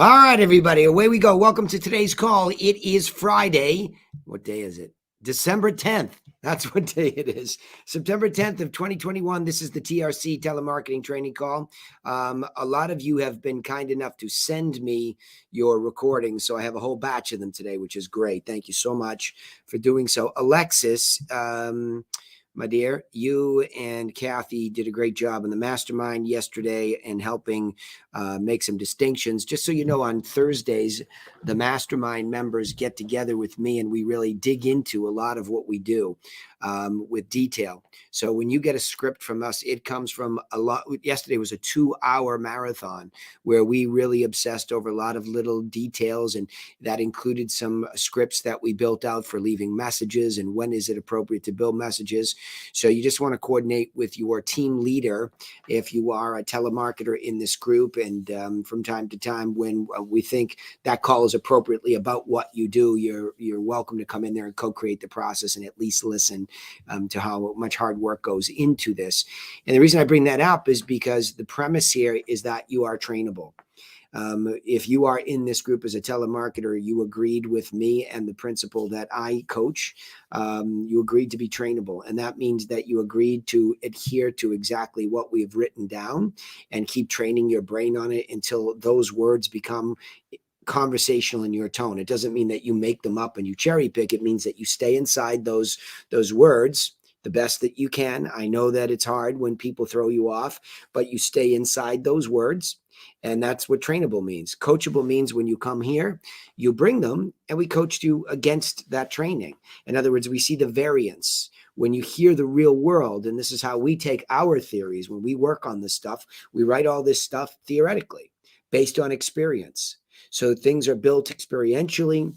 All right, everybody, away we go. Welcome to today's call. It is Friday. What day is it? December 10th. That's what day it is. September 10th of 2021. This is the TRC telemarketing training call. A lot of you have been kind enough to send me your recordings, so I have a whole batch of them today, which is great. Thank you so much for doing so. Alexis, my dear, you and Kathy did a great job in the mastermind yesterday in helping make some distinctions. Just so you know, on Thursdays, the mastermind members get together with me and we really dig into a lot of what we do with detail. So when you get a script from us, it comes from a lot. Yesterday was a 2-hour marathon where we really obsessed over a lot of little details, and that included some scripts that we built out for leaving messages and when is it appropriate to build messages. So you just want to coordinate with your team leader if you are a telemarketer in this group. And from time to time, when we think that call is appropriately about what you do, you're welcome to come in there and co-create the process and at least listen to how much hard work goes into this. And the reason I bring that up is because the premise here is that you are trainable. If you are in this group as a telemarketer, you agreed with me and the principal that I coach. You agreed to be trainable. And that means that you agreed to adhere to exactly what we've written down and keep training your brain on it until those words become conversational in your tone. It doesn't mean that you make them up and you cherry pick. It means that you stay inside those words the best that you can. I know that it's hard when people throw you off, but you stay inside those words. And that's what trainable means. Coachable means when you come here, you bring them and we coached you against that training. In other words, we see the variance. When you hear the real world, and this is how we take our theories, when we work on this stuff, we write all this stuff theoretically based on experience. So things are built experientially.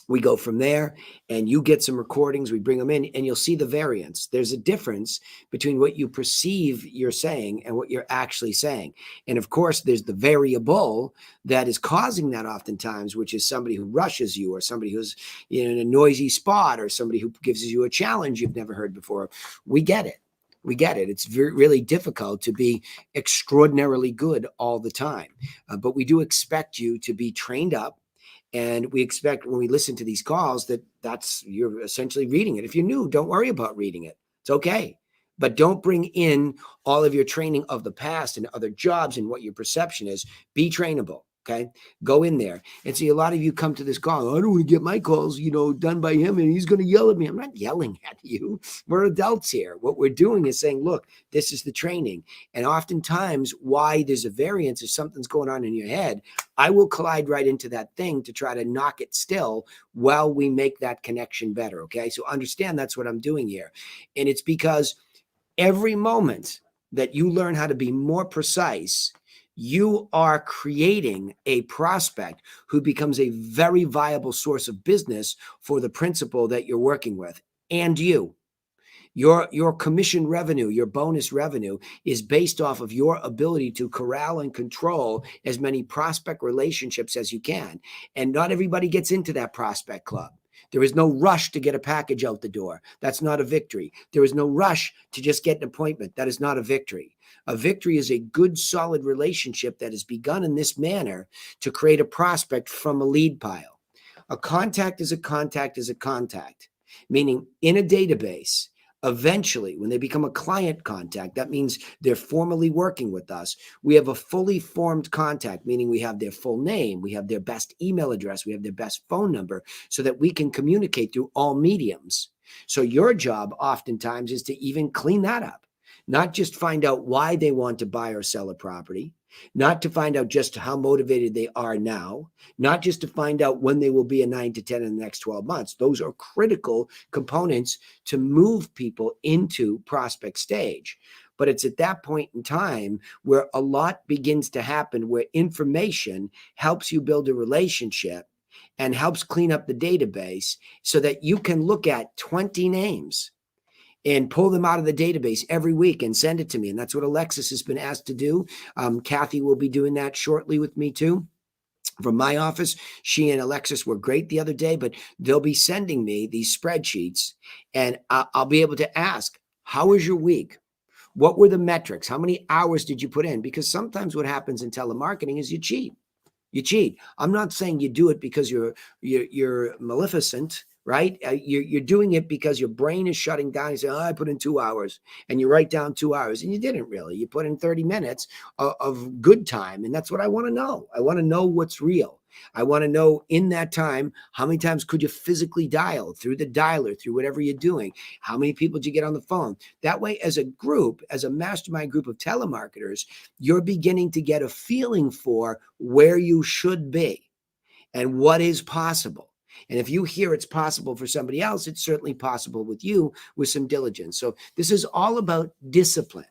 We go from there and you get some recordings, we bring them in and you'll see the variance. There's a difference between what you perceive you're saying and what you're actually saying. And of course, there's the variable that is causing that oftentimes, which is somebody who rushes you or somebody who's in a noisy spot or somebody who gives you a challenge you've never heard before. We get it. We get it. It's really difficult to be extraordinarily good all the time. But we do expect you to be trained up. And we expect when we listen to these calls that's you're essentially reading it. If you're new, don't worry about reading it. It's okay. But don't bring in all of your training of the past and other jobs and what your perception is. Be trainable. Okay. Go in there. And see, a lot of you come to this call. I don't want to get my calls, done by him and he's going to yell at me. I'm not yelling at you. We're adults here. What we're doing is saying, look, this is the training. And oftentimes why there's a variance if something's going on in your head, I will collide right into that thing to try to knock it still while we make that connection better. Okay. So understand that's what I'm doing here. And it's because every moment that you learn how to be more precise, you are creating a prospect who becomes a very viable source of business for the principal that you're working with and you. Your commission revenue, your bonus revenue is based off of your ability to corral and control as many prospect relationships as you can. And not everybody gets into that prospect club. There is no rush to get a package out the door. That's not a victory. There is no rush to just get an appointment. That is not a victory. A victory is a good, solid relationship that has begun in this manner to create a prospect from a lead pile. A contact is a contact is a contact, meaning in a database. Eventually, when they become a client contact, that means they're formally working with us. We have a fully formed contact, meaning we have their full name, we have their best email address, we have their best phone number so that we can communicate through all mediums. So your job oftentimes is to even clean that up, not just find out why they want to buy or sell a property, not to find out just how motivated they are now, not just to find out when they will be a 9 to 10 in the next 12 months. Those are critical components to move people into prospect stage. But it's at that point in time where a lot begins to happen, where information helps you build a relationship and helps clean up the database so that you can look at 20 names and pull them out of the database every week and send it to me. And that's what Alexis has been asked to do. Kathy will be doing that shortly with me too. From my office, she and Alexis were great the other day, but they'll be sending me these spreadsheets and I'll be able to ask, how was your week? What were the metrics? How many hours did you put in? Because sometimes what happens in telemarketing is you cheat. You cheat. I'm not saying you do it because you're maleficent, right? You're doing it because your brain is shutting down. You say, "Oh, I put in 2 hours," and you write down 2 hours, and you didn't really. You put in 30 minutes of good time, and that's what I want to know. I want to know what's real. I want to know in that time, how many times could you physically dial through the dialer, through whatever you're doing? How many people did you get on the phone? That way, as a group, as a mastermind group of telemarketers, you're beginning to get a feeling for where you should be and what is possible. And if you hear it's possible for somebody else, it's certainly possible with you with some diligence. So this is all about discipline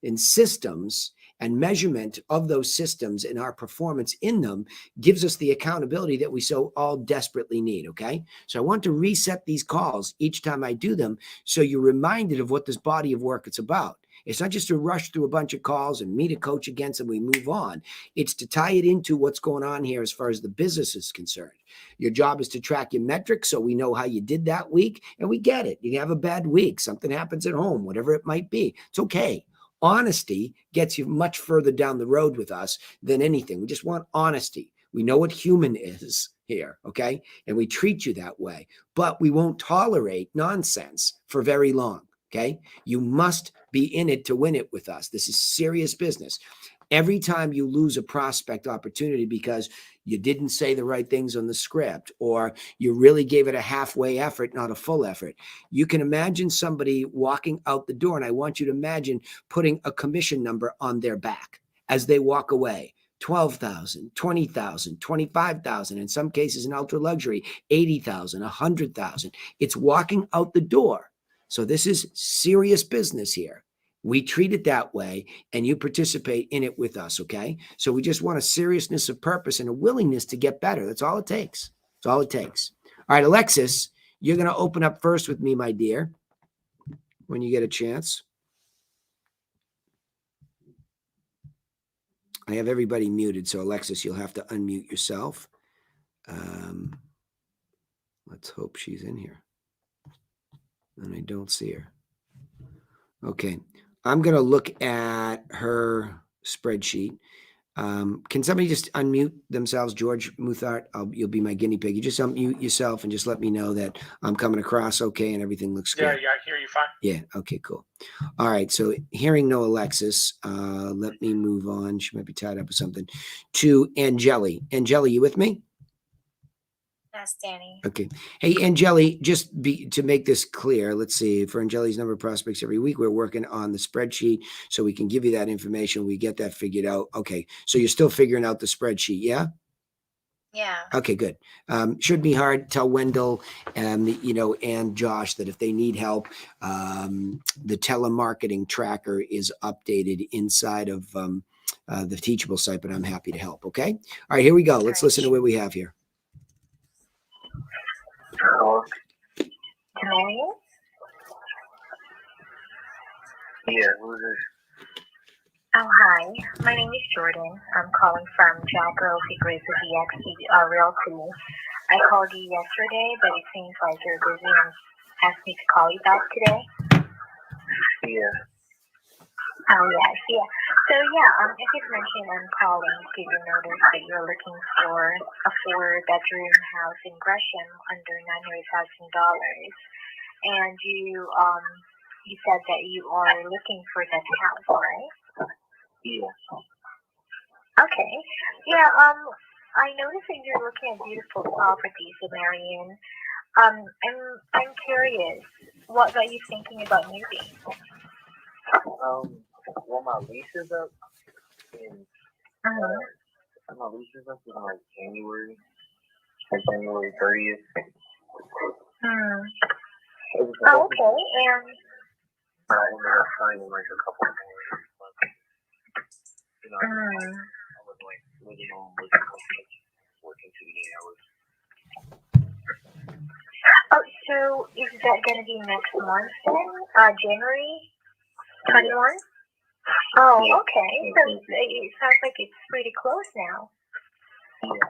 and systems, and measurement of those systems and our performance in them gives us the accountability that we so all desperately need. Okay. So I want to reset these calls each time I do them, so you're reminded of what this body of work is about. It's not just to rush through a bunch of calls and meet a coach against and we move on. It's to tie it into what's going on here as far as the business is concerned. Your job is to track your metrics so we know how you did that week, and we get it. You have a bad week, something happens at home, whatever it might be. It's okay. Honesty gets you much further down the road with us than anything. We just want honesty. We know what human is here, okay? And we treat you that way, but we won't tolerate nonsense for very long, okay? You must be in it to win it with us. This is serious business. Every time you lose a prospect opportunity because you didn't say the right things on the script, or you really gave it a halfway effort, not a full effort, you can imagine somebody walking out the door, and I want you to imagine putting a commission number on their back as they walk away. 12,000, 20,000, 25,000, in some cases in ultra luxury, 80,000, 100,000. It's walking out the door. So this is serious business here. We treat it that way, and you participate in it with us, okay? So we just want a seriousness of purpose and a willingness to get better. That's all it takes. That's all it takes. All right, Alexis, you're going to open up first with me, my dear, when you get a chance. I have everybody muted, so Alexis, you'll have to unmute yourself. Let's hope she's in here. And I don't see her. Okay. I'm going to look at her spreadsheet. Can somebody just unmute themselves? George Muthart, you'll be my guinea pig. You just unmute yourself and just let me know that I'm coming across okay and everything looks good. Yeah, I hear you fine. Yeah, okay, cool. All right, so hearing no Alexis, let me move on. She might be tied up with something. To Angeli. Angeli, you with me? Yes, Danny. Okay. Hey, Angeli, to make this clear, let's see. For Angeli's number of prospects every week, we're working on the spreadsheet so we can give you that information. We get that figured out. Okay. So you're still figuring out the spreadsheet, yeah? Yeah. Okay, good. Should be hard. Tell Wendell and Josh that if they need help, the telemarketing tracker is updated inside of the Teachable site, but I'm happy to help. Okay. All right, here we go. Let's listen to what we have here. Hello? Yeah, who's this? Oh, hi. My name is Jordan. I'm calling from Jaco Secrets of EXP Realty. I called you yesterday, but it seems like you're busy and asked me to call you back today. Yeah. Oh, yes, yeah. So, as you've mentioned, I'm calling to give you notice that you're looking for a 4-bedroom house in Gresham under $900,000. And you said that you are looking for that house, right? Yeah. Okay. Yeah, I noticed that you're looking at beautiful properties in Marion. I'm curious, what got you thinking about moving? Well, my lease is up in my lease is up in like January 30th. Oh, okay. And I ended up signing like a couple of more, but I was like living on working too many hours. oh, so is that gonna be next month then? January 21? Oh, okay. So it sounds like it's pretty close now. Yeah.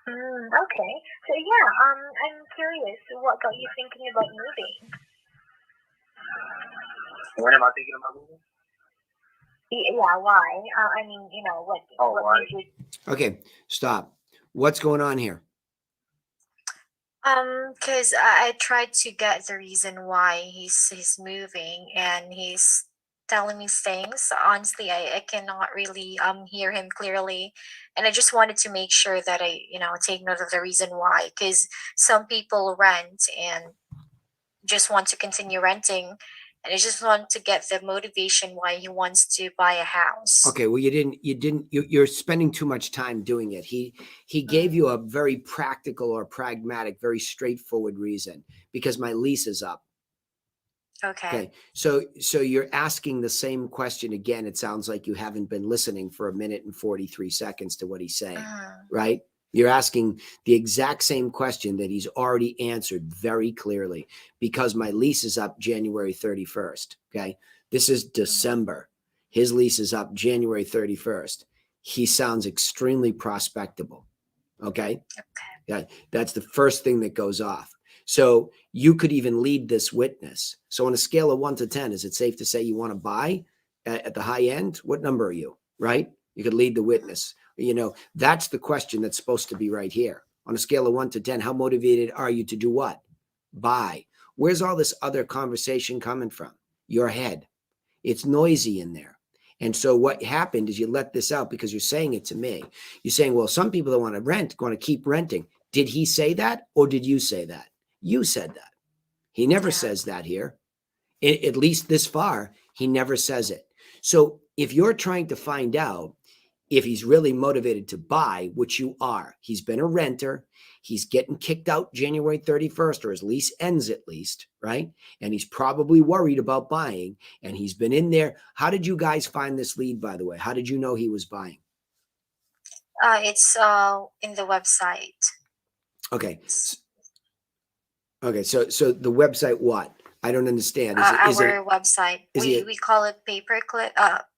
Okay. So I'm curious, what got you thinking about moving? When am I thinking about moving? Yeah, why? I mean, what Oh, what why? made you? Okay, stop. What's going on here? Because I tried to get the reason why he's moving, and he's telling me things. Honestly, I cannot really hear him clearly, and I just wanted to make sure that I take note of the reason why. Because some people rent and just want to continue renting, and I just want to get the motivation why he wants to buy a house. Okay, well, you're spending too much time doing it. He gave you a very practical or pragmatic, very straightforward reason, because my lease is up. Okay. Okay, so you're asking the same question again. It sounds like you haven't been listening for 1 minute and 43 seconds to what he's saying, right? You're asking the exact same question that he's already answered very clearly, because my lease is up January 31st. Okay, this is December. His lease is up January 31st. He sounds extremely prospectable. Okay, yeah, that's the first thing that goes off. So you could even lead this witness. So on a scale of 1 to 10, is it safe to say you want to buy at the high end? What number are you? Right? You could lead the witness. That's the question that's supposed to be right here. On a scale of 1 to 10, how motivated are you to do what? Buy. Where's all this other conversation coming from? Your head. It's noisy in there. And so what happened is you let this out because you're saying it to me. You're saying, well, some people that want to rent want to keep renting. Did he say that, or did you say that? You said that. He never says that here. At least this far, he never says it. So if you're trying to find out if he's really motivated to buy, which you are, he's been a renter, he's getting kicked out January 31st, or his lease ends at least, right? And he's probably worried about buying, and he's been in there. How did you guys find this lead, by the way? How did you know he was buying? It's in the website. Okay. Okay, so the website, what? I don't understand. Our website. is he We call it pay-per-click.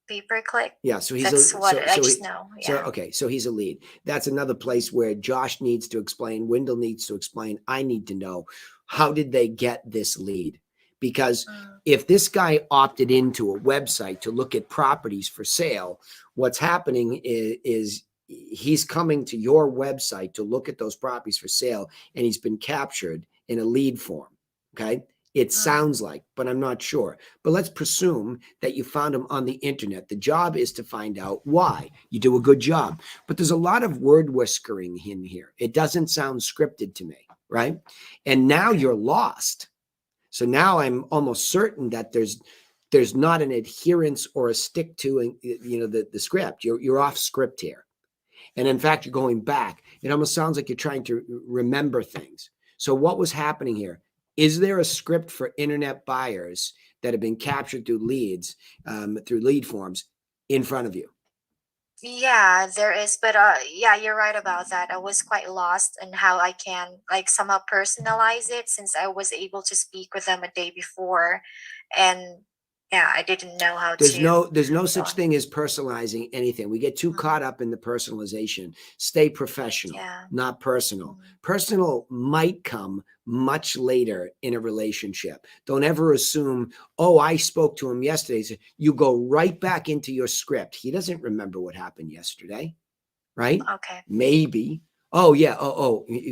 Pay-per-click. Yeah, so That's what I just know. Yeah. So he's a lead. That's another place where Josh needs to explain, Wendell needs to explain, I need to know, how did they get this lead? Because if this guy opted into a website to look at properties for sale, what's happening is he's coming to your website to look at those properties for sale, and he's been captured in a lead form. Okay. It sounds like, but I'm not sure. But let's presume that you found him on the internet. The job is to find out why. You do a good job. But there's a lot of word whiskering in here. It doesn't sound scripted to me, right? And now you're lost. So now I'm almost certain that there's not an adherence or a stick to the script. You're off script here. And in fact, you're going back. It almost sounds like you're trying to remember things. So what was happening here? Is there a script for internet buyers that have been captured through leads, through lead forms in front of you? Yeah, there is, but yeah, you're right about that. I was quite lost on how I can like somehow personalize it, since I was able to speak with them a day before, and yeah, I didn't know how There's to. no such thing as personalizing anything. We get too caught up in the personalization. Stay professional, Yeah. not personal. Personal might come much later in a relationship. Don't ever assume, oh, I spoke to him yesterday. So you go right back into your script. He doesn't remember what happened yesterday, right? Okay. Maybe. Oh, yeah.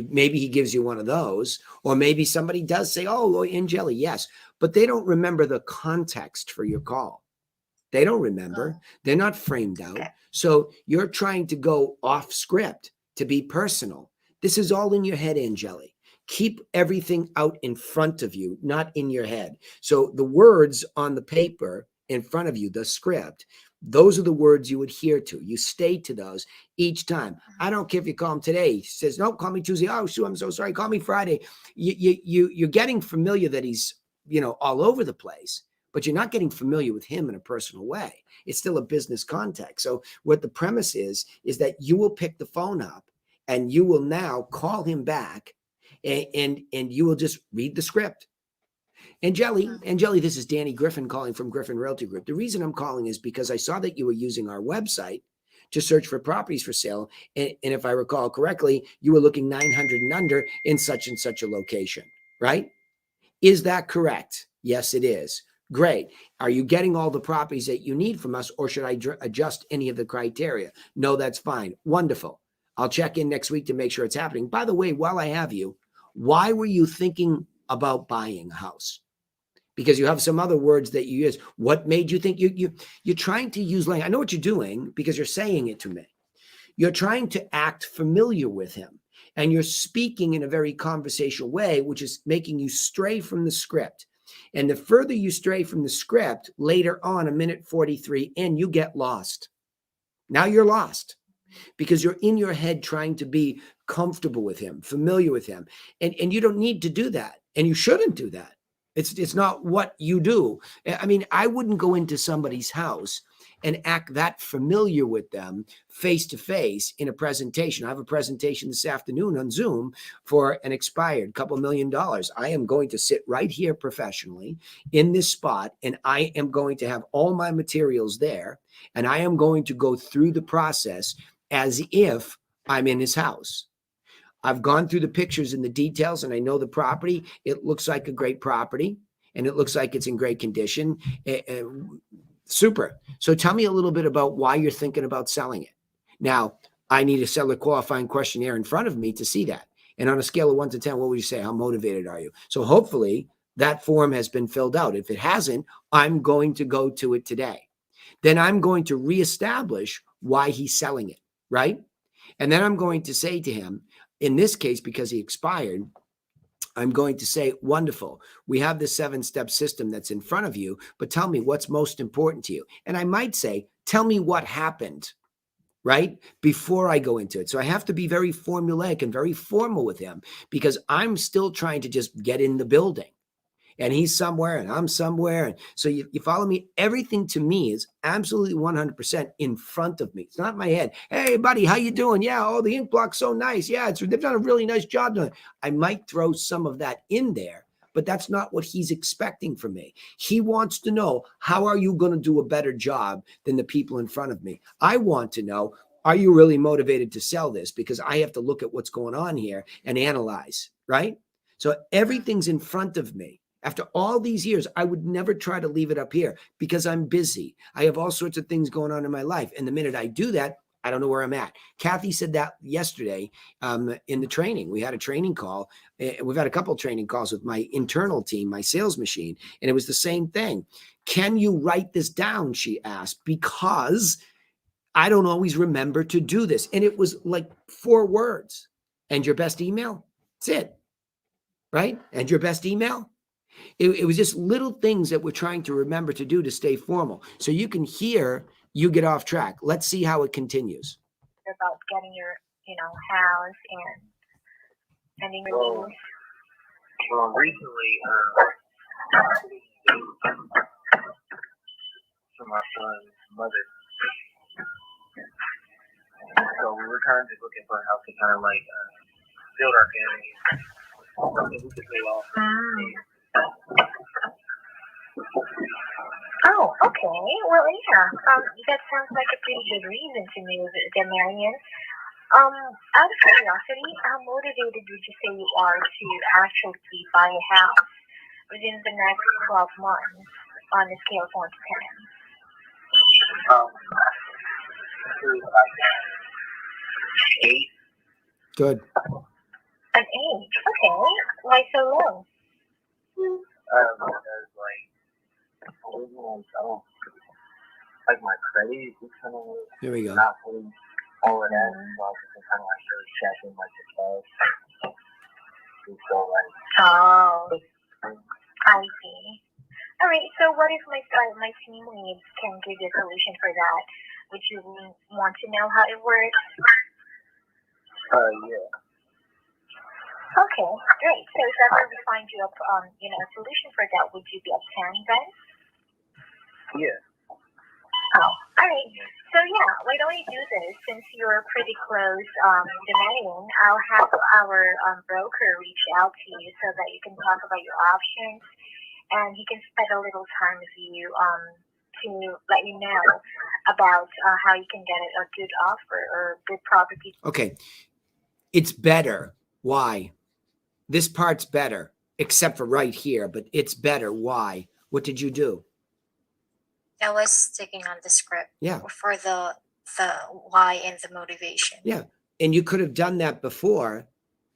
Maybe he gives you one of those. Or maybe somebody does say, oh, Angeli, yes. But they don't remember the context for your call. They don't remember. They're not framed out. Okay. So you're trying to go off script to be personal. This is all in your head, Angeli. Keep everything out in front of you, not in your head. So the words on the paper in front of you, the script, those are the words you adhere to. You stay to those each time. I don't care if you call him today. He says, no, call me Tuesday. Oh, shoot, I'm so sorry. Call me Friday. You're getting familiar that he's, all over the place, but you're not getting familiar with him in a personal way. It's still a business context. So what the premise is that you will pick the phone up and you will now call him back and you will just read the script. Angeli, this is Danny Griffin calling from Griffin Realty Group. The reason I'm calling is because I saw that you were using our website to search for properties for sale. And if I recall correctly, you were looking 900 and under in such and such a location, right? Is that correct? Yes, it is. Great. Are you getting all the properties that you need from us, or should I adjust any of the criteria? No, that's fine. Wonderful. I'll check in next week to make sure it's happening. By the way, while I have you, why were you thinking about buying a house? Because you have some other words that you use. What made you think you're trying to use language? I know what you're doing because you're saying it to me. You're trying to act familiar with him, and you're speaking in a very conversational way, which is making you stray from the script. And the further you stray from the script, later on, a minute 43 in, you get lost. Now you're lost because you're in your head trying to be comfortable with him, familiar with him. And you don't need to do that. And you shouldn't do that. It's not what you do. I mean, I wouldn't go into somebody's house and act that familiar with them face to face in a presentation. I have a presentation this afternoon on Zoom for an expired $2 million. I am going to sit right here professionally in this spot, and I am going to have all my materials there, and I am going to go through the process as if I'm in his house. I've gone through the pictures and the details, and I know the property. It looks like a great property, and it looks like it's in great condition. Super. So tell me a little bit about why you're thinking about selling it. Now, I need a seller qualifying questionnaire in front of me to see that. And on a scale of 1 to 10, what would you say? How motivated are you? So hopefully that form has been filled out. If it hasn't, I'm going to go to it today. Then I'm going to reestablish why he's selling it, right? And then I'm going to say to him, in this case, because he expired, I'm going to say, wonderful. We have this 7-step system that's in front of you, but tell me what's most important to you. And I might say, tell me what happened, right? Before I go into it. So I have to be very formulaic and very formal with him because I'm still trying to just get in the building. And he's somewhere and I'm somewhere. And so you follow me? Everything to me is absolutely 100% in front of me. It's not in my head. Hey, buddy, how you doing? Yeah, oh, the ink block's so nice. Yeah, they've done a really nice job doing it. I might throw some of that in there, but that's not what he's expecting from me. He wants to know, how are you going to do a better job than the people in front of me? I want to know, are you really motivated to sell this? Because I have to look at what's going on here and analyze, right? So everything's in front of me. After all these years, I would never try to leave it up here because I'm busy. I have all sorts of things going on in my life. And the minute I do that, I don't know where I'm at. Kathy said that yesterday in the training. We had a training call. We've had a couple of training calls with my internal team, my sales machine, and it was the same thing. Can you write this down? She asked, because I don't always remember to do this. And it was like 4 words. And your best email? That's it. Right? And your best email? It was just little things that we're trying to remember to do to stay formal. So you can hear you get off track. Let's see how it continues. About getting your, house and ending your lease. Well, recently, for my son's mother. So we were kind of just looking for a house to kind of like build our family. Something we could pay off. Oh, okay. Well, yeah. That sounds like a pretty good reason to move, Marian. Out of curiosity, how motivated would you say you are to actually buy a house within the next 12 months on a scale of 1 to 10? 8. Good. An 8. Okay. Why so low? Because I don't like my credit. It's kind of Here we go. not fully all of that. So I can kind of like really check in like the cash. And so like. Oh, I see. All right. So what if my team leads can give you a solution for that? Would you want to know how it works? Yeah. Okay, great. So if ever we find you a solution for that, would you be a 10 then? Yeah. Oh, all right. So yeah, why don't we do this? Since you're pretty close, demanding, I'll have our broker reach out to you so that you can talk about your options, and he can spend a little time with you to let you know about how you can get a good offer or good property. Okay. It's better. Why? This part's better, except for right here, but it's better. Why? What did you do? I was taking on the script Yeah. for the why and the motivation. Yeah. And you could have done that before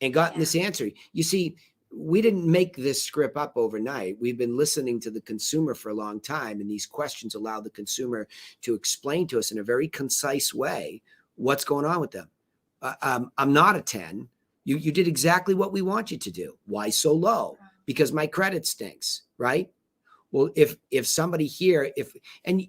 and gotten Yeah. this answer. You see, we didn't make this script up overnight. We've been listening to the consumer for a long time, and these questions allow the consumer to explain to us in a very concise way what's going on with them. I'm not a 10. You did exactly what we want you to do. Why so low? Because my credit stinks, right? Well, if somebody here, and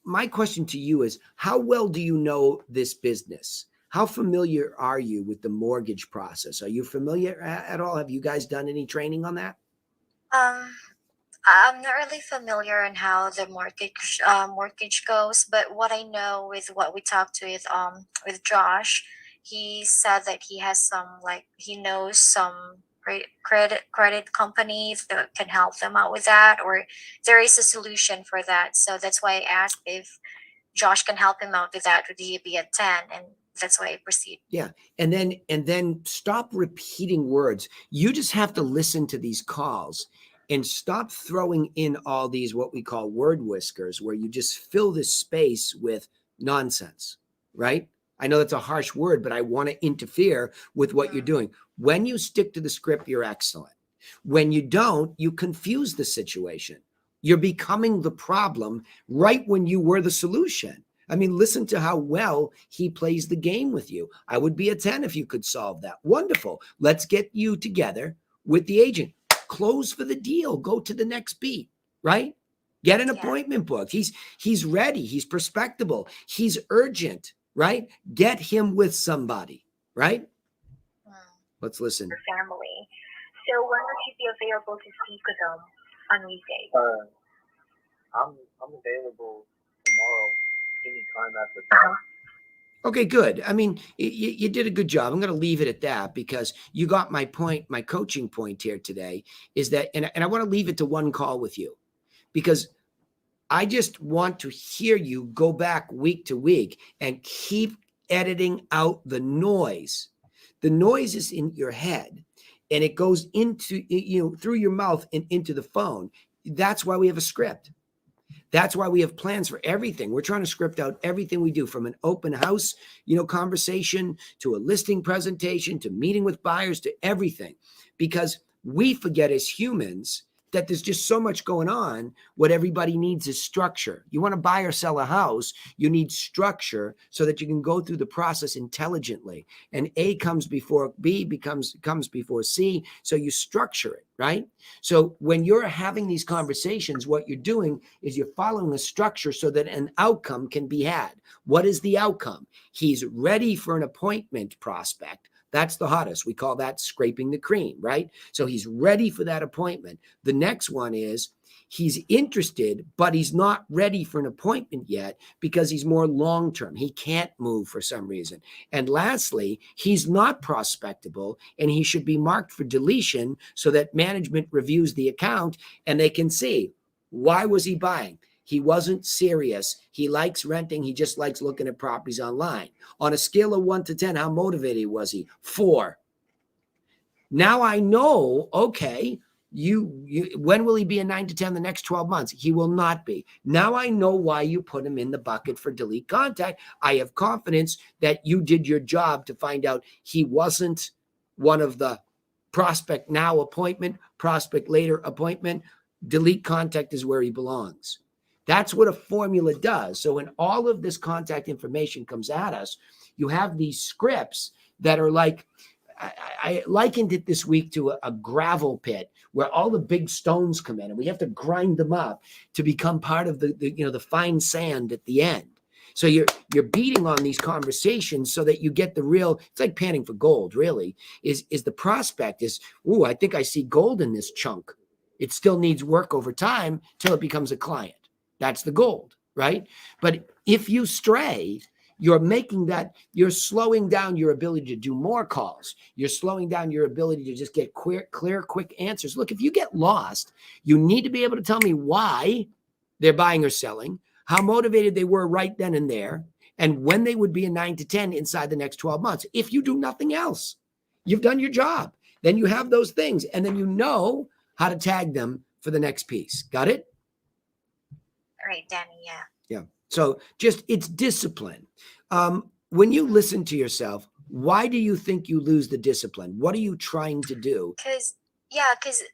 my question to you is, how well do you know this business? How familiar are you with the mortgage process? Are you familiar at all? Have you guys done any training on that? Um, I'm not really familiar on how the mortgage goes, but what I know with what we talked with Josh, he said that he has some, like, he knows some credit companies that can help them out with that, or there is a solution for that. So that's why I asked if Josh can help him out with that. Would he be a 10? And that's why I proceed. Yeah. And then stop repeating words. You just have to listen to these calls and stop throwing in all these what we call word whiskers, where you just fill this space with nonsense, right? I know that's a harsh word, but I want to interfere with what you're doing. When you stick to the script, you're excellent. When you don't, you confuse the situation. You're becoming the problem right when you were the solution. I mean, listen to how well he plays the game with you. I would be a 10 if you could solve that. Wonderful. Let's get you together with the agent. Close for the deal. Go to the next beat, right? Get an appointment booked. He's ready. He's prospectable. He's urgent, right? Get him with somebody, right? Let's listen. Your family. So when would you be available to speak with them on weekdays? I'm available tomorrow, anytime after that. Okay, good. I mean, you did a good job. I'm going to leave it at that because you got my point. My coaching point here today is that, and I want to leave it to one call with you because I just want to hear you go back week to week and keep editing out the noise. The noise is in your head and it goes into, through your mouth and into the phone. That's why we have a script. That's why we have plans for everything. We're trying to script out everything we do, from an open house, conversation to a listing presentation to meeting with buyers to everything, because we forget as humans that there's just so much going on. What everybody needs is structure. You want to buy or sell a house, you need structure so that you can go through the process intelligently. And A comes before B, comes before C. So you structure it, right? So when you're having these conversations, what you're doing is you're following a structure so that an outcome can be had. What is the outcome? He's ready for an appointment prospect. That's the hottest. We call that scraping the cream, right? So he's ready for that appointment. The next one is he's interested, but he's not ready for an appointment yet because he's more long-term. He can't move for some reason. And lastly, he's not prospectable and he should be marked for deletion so that management reviews the account and they can see, why was he buying? He wasn't serious. He likes renting. He just likes looking at properties online. On a scale of 1 to 10, how motivated was he? 4. Now I know, okay, when will he be a 9 to 10 the next 12 months? He will not be. Now I know why you put him in the bucket for delete contact. I have confidence that you did your job to find out he wasn't one of the prospect now appointment, prospect later appointment. Delete contact is where he belongs. That's what a formula does. So when all of this contact information comes at us, you have these scripts that are like, I likened it this week to a gravel pit where all the big stones come in and we have to grind them up to become part of the fine sand at the end. So you're beating on these conversations so that you get the real, it's like panning for gold, really, is the prospect is, ooh, I think I see gold in this chunk. It still needs work over time till it becomes a client. That's the gold, right? But if you stray, you're slowing down your ability to do more calls. You're slowing down your ability to just get clear, quick answers. Look, if you get lost, you need to be able to tell me why they're buying or selling, how motivated they were right then and there, and when they would be a 9 to 10 inside the next 12 months. If you do nothing else, you've done your job. Then you have those things, and then you know how to tag them for the next piece. Got it? Right, Danny. Yeah. Yeah. So just it's discipline. When you listen to yourself, why do you think you lose the discipline? What are you trying to do? Cause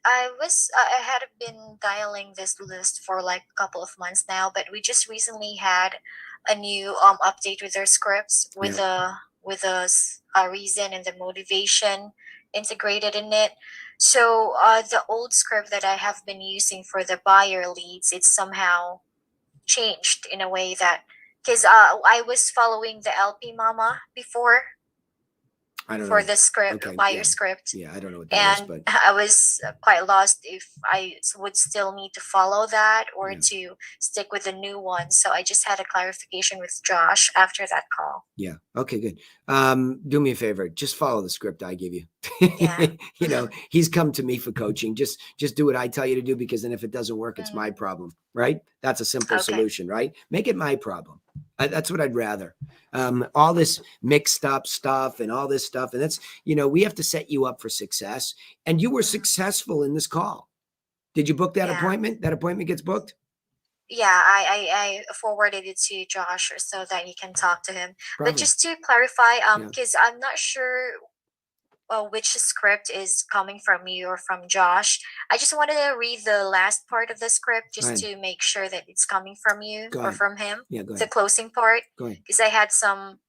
I had been dialing this list for like a couple of months now, but we just recently had a new update with our scripts with Yeah. a reason and the motivation integrated in it. So the old script that I have been using for the buyer leads, it's somehow changed in a way that, because I was following the LP Mama before I don't for know. the script Okay. buyer Yeah. script, Yeah. I don't know what that is, and but I was quite lost if would still need to follow that or yeah. to stick with the new one. So I just had a clarification with Josh after that call. Yeah. Okay, good. Do me a favor. Just follow the script I give you. Yeah. You know, he's come to me for coaching. Just do what I tell you to do, because then if it doesn't work, it's my Mm, problem, right? That's a simple okay. solution, right? Make it my problem. That's what I'd rather. All this mixed up stuff and all this stuff. And that's, we have to set you up for success. And you were Mhm. successful in this call. Did you book that Yeah. appointment? That appointment gets booked? Yeah, I forwarded it to Josh so that he can talk to him. But Bravo. just to clarify, Yeah. because I'm not sure which script is coming from you or from Josh. I just wanted to read the last part of the script Go just ahead. to make sure that it's coming from you Go or ahead. from him. Yeah, go The ahead. closing part, Go ahead. because I had some,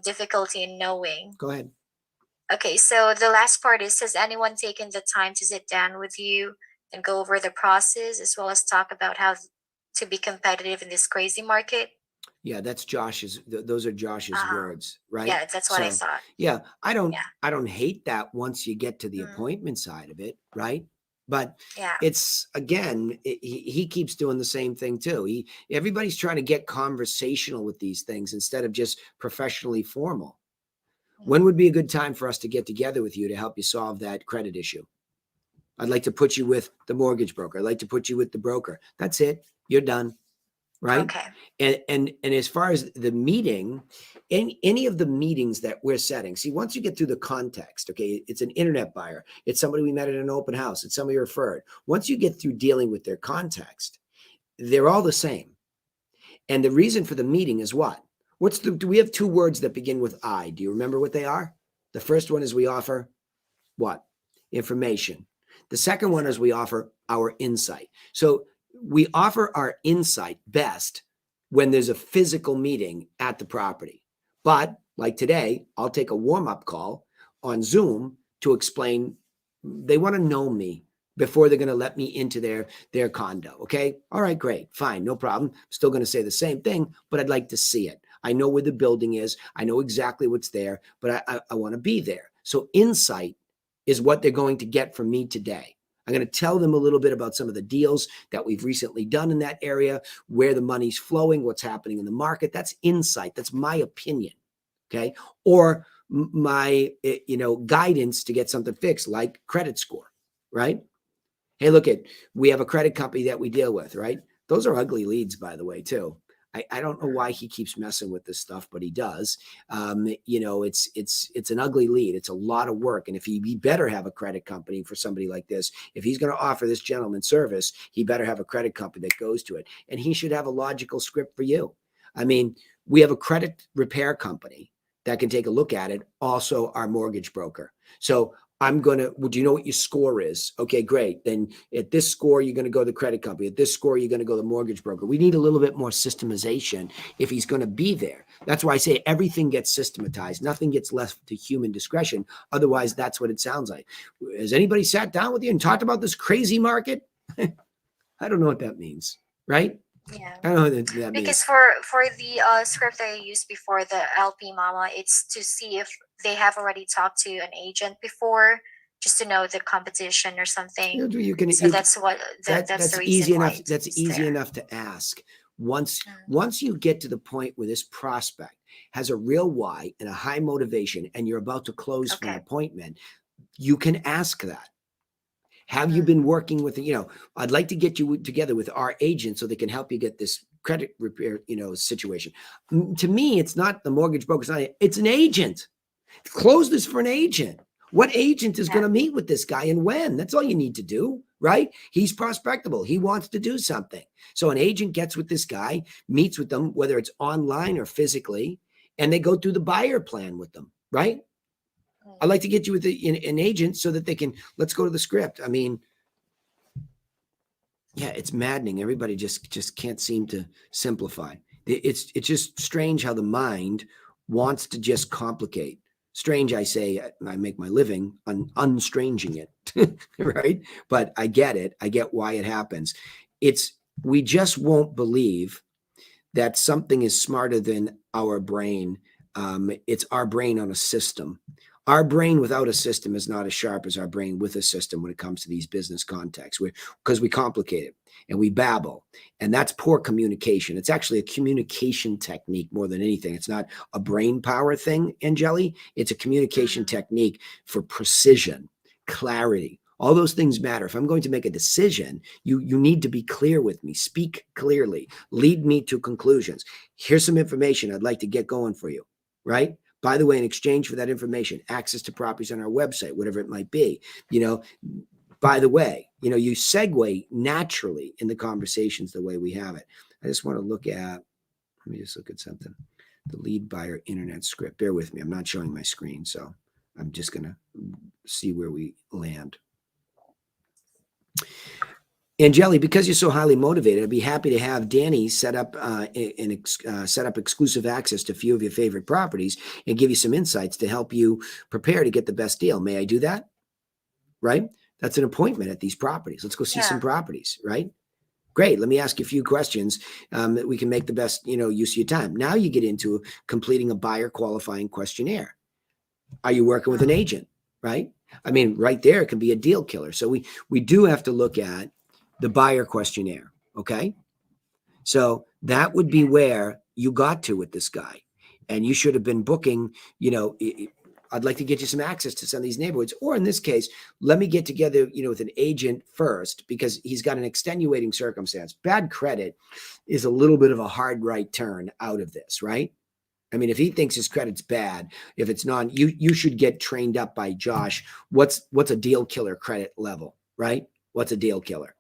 difficulty in knowing. Go ahead. Okay, so the last part is, has anyone taken the time to sit down with you and go over the process as well as talk about how to be competitive in this crazy market? Yeah, that's Josh's. Those are Josh's Uh-huh. words, right? Yeah, that's what I So, thought. yeah, I don't, Yeah. I don't hate that once you get to the Mm, appointment side of it, right? But yeah. it's again, he keeps doing the same thing too. Everybody's trying to get conversational with these things instead of just professionally formal. When Mm, would be a good time for us to get together with you to help you solve that credit issue? I'd like to put you with the mortgage broker. I'd like to put you with the broker. That's it. You're done. Right. okay. And as far as the meeting, any of the meetings that we're setting, see, once you get through the context, okay, it's an internet buyer, it's somebody we met at an open house, it's somebody referred. Once you get through dealing with their context, they're all the same. And the reason for the meeting is what? Do we have two words that begin with I? Do you remember what they are? The first one is we offer what? Information. The second one is we offer our insight. So we offer our insight best when there's a physical meeting at the property. But like today, I'll take a warm-up call on Zoom to explain. They want to know me before they're going to let me into their condo. Okay. All right, great. Fine. No problem. Still going to say the same thing, but I'd like to see it. I know where the building is. I know exactly what's there, but I want to be there. So insight is what they're going to get from me today. I'm going to tell them a little bit about some of the deals that we've recently done in that area, where the money's flowing, what's happening in the market. That's insight. That's my opinion. Okay. Or my, guidance to get something fixed, like credit score, right? Hey, we have a credit company that we deal with, right? Those are ugly leads, by the way, too. I don't know why he keeps messing with this stuff, but he does. It's an ugly lead. It's a lot of work. And if he better have a credit company for somebody like this, if he's going to offer this gentleman service, he better have a credit company that goes to it. And he should have a logical script for you. I mean, we have a credit repair company that can take a look at it. Also our mortgage broker. So do you know what your score is? Okay, great. Then at this score, you're going to go to the credit company. At this score, you're going to go to the mortgage broker. We need a little bit more systemization if he's going to be there. That's why I say everything gets systematized. Nothing gets left to human discretion. Otherwise, that's what it sounds like. Has anybody sat down with you and talked about this crazy market? I don't know what that means, right? Yeah. I don't know what that Because means. for the script that I used before, the LP Mama, it's to see if they have already talked to an agent before, just to know the competition or something. So that's what that's the That's reason easy why enough. That's it's easy there. enough to ask. Once Mm, once you get to the point where this prospect has a real why and a high motivation, and you're about to close for an okay. appointment, you can ask that. Have you Mm, been working with, I'd like to get you together with our agent so they can help you get this credit repair, situation. To me, it's not the mortgage broker. It's an agent. Close this for an agent. What agent is going yeah. to meet with this guy and when? That's all you need to do, right? He's prospectable. He wants to do something. So an agent gets with this guy, meets with them, whether it's online or physically, and they go through the buyer plan with them, right? I'd like to get you with an agent so that they can, let's go to the script. I mean, yeah, it's maddening. Everybody just can't seem to simplify. It's just strange how the mind wants to just complicate. Strange, I say, I make my living unstranging it, right? But I get it. I get why it happens. We just won't believe that something is smarter than our brain. It's our brain on a system. Our brain without a system is not as sharp as our brain with a system when it comes to these business contexts, because we complicate it and we babble. And that's poor communication. It's actually a communication technique more than anything. It's not a brain power thing, Angeli. It's a communication technique for precision, clarity. All those things matter. If I'm going to make a decision, you need to be clear with me. Speak clearly. Lead me to conclusions. Here's some information I'd like to get going for you, right? By the way, in exchange for that information, access to properties on our website, whatever it might be, by the way, you segue naturally in the conversations the way we have it. I just want to let me just look at something. The lead buyer internet script. Bear with me. I'm not showing my screen, so I'm just going to see where we land. Angeli, because you're so highly motivated, I'd be happy to have Danny set up exclusive access to a few of your favorite properties and give you some insights to help you prepare to get the best deal. May I do that? Right? That's an appointment at these properties. Let's go see some properties, right? Great. Let me ask you a few questions that we can make the best, use of your time. Now you get into completing a buyer qualifying questionnaire. Are you working with an agent, right? I mean, right there, it can be a deal killer. So we do have to look at the buyer questionnaire. Okay. So that would be where you got to with this guy. And you should have been booking, I'd like to get you some access to some of these neighborhoods. Or in this case, let me get together, with an agent first, because he's got an extenuating circumstance. Bad credit is a little bit of a hard right turn out of this, right? I mean, if he thinks his credit's bad, if it's not, you should get trained up by Josh. What's a deal killer credit level, right? What's a deal killer?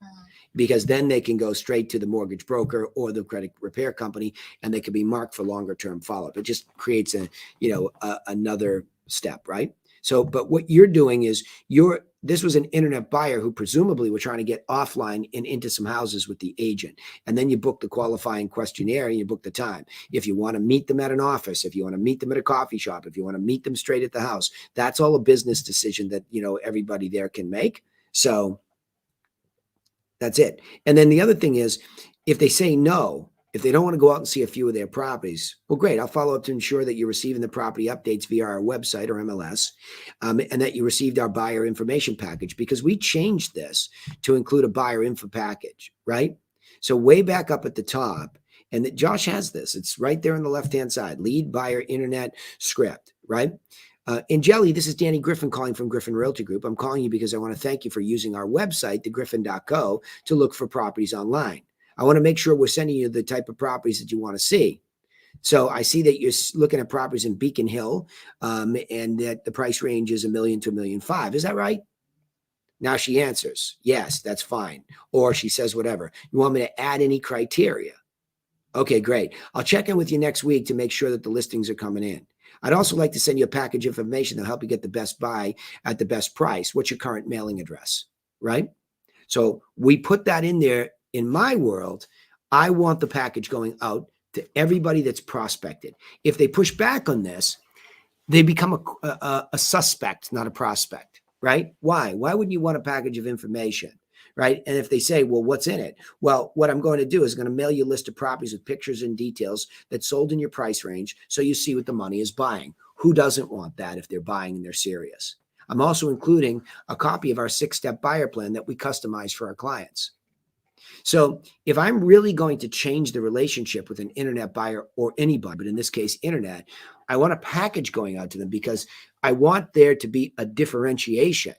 Because then they can go straight to the mortgage broker or the credit repair company, and they can be marked for longer term follow-up. It just creates another step, right? So, but what you're doing is this was an internet buyer who presumably were trying to get offline and into some houses with the agent. And then you book the qualifying questionnaire and you book the time. If you want to meet them at an office, if you want to meet them at a coffee shop, if you want to meet them straight at the house, that's all a business decision that, everybody there can make. So that's it. And then the other thing is, if they say no, if they don't want to go out and see a few of their properties, well, great. I'll follow up to ensure that you're receiving the property updates via our website or MLS, and that you received our buyer information package, because we changed this to include a buyer info package, right? So way back up at the top, and that Josh has this. It's right there on the left-hand side, lead buyer internet script, right? Angeli, this is Danny Griffin calling from Griffin Realty Group. I'm calling you because I want to thank you for using our website, thegriffin.co, to look for properties online. I want to make sure we're sending you the type of properties that you want to see. So I see that you're looking at properties in Beacon Hill, and that the price range is $1 million to $1.5 million. Is that right? Now she answers, yes, that's fine. Or she says whatever. You want me to add any criteria? Okay, great. I'll check in with you next week to make sure that the listings are coming in. I'd also like to send you a package of information that'll help you get the best buy at the best price. What's your current mailing address, right? So we put that in there. In my world, I want the package going out to everybody that's prospected. If they push back on this, they become a suspect, not a prospect, right? Why? Why wouldn't you want a package of information, right? And if they say, well, what's in it? Well, what I'm going to do is going to mail you a list of properties with pictures and details that's sold in your price range, so you see what the money is buying. Who doesn't want that if they're buying and they're serious? I'm also including a copy of our 6-step buyer plan that we customize for our clients. So if I'm really going to change the relationship with an internet buyer or anybody, but in this case, internet, I want a package going out to them because I want there to be a differentiation.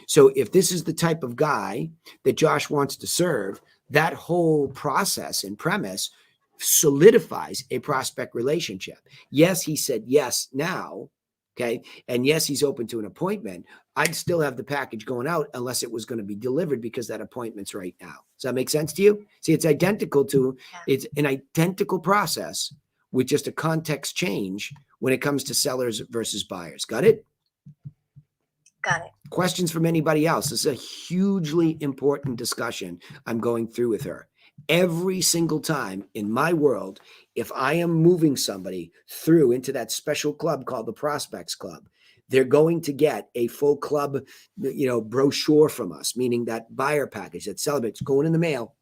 So if this is the type of guy that Josh wants to serve, that whole process and premise solidifies a prospect relationship. Yes, he said yes now, Okay. And yes, he's open to an appointment. I'd still have the package going out unless it was going to be delivered because that appointment's right now. Does that make sense to you? See, it's identical to, it's an identical process with just a context change when it comes to sellers versus buyers. Got it? Got it. Questions from anybody else? This is a hugely important discussion I'm going through with her. Every single time in my world, if I am moving somebody through into that special club called the Prospects Club, they're going to get a full club, brochure from us, meaning that buyer package, that seller, it's going in the mail.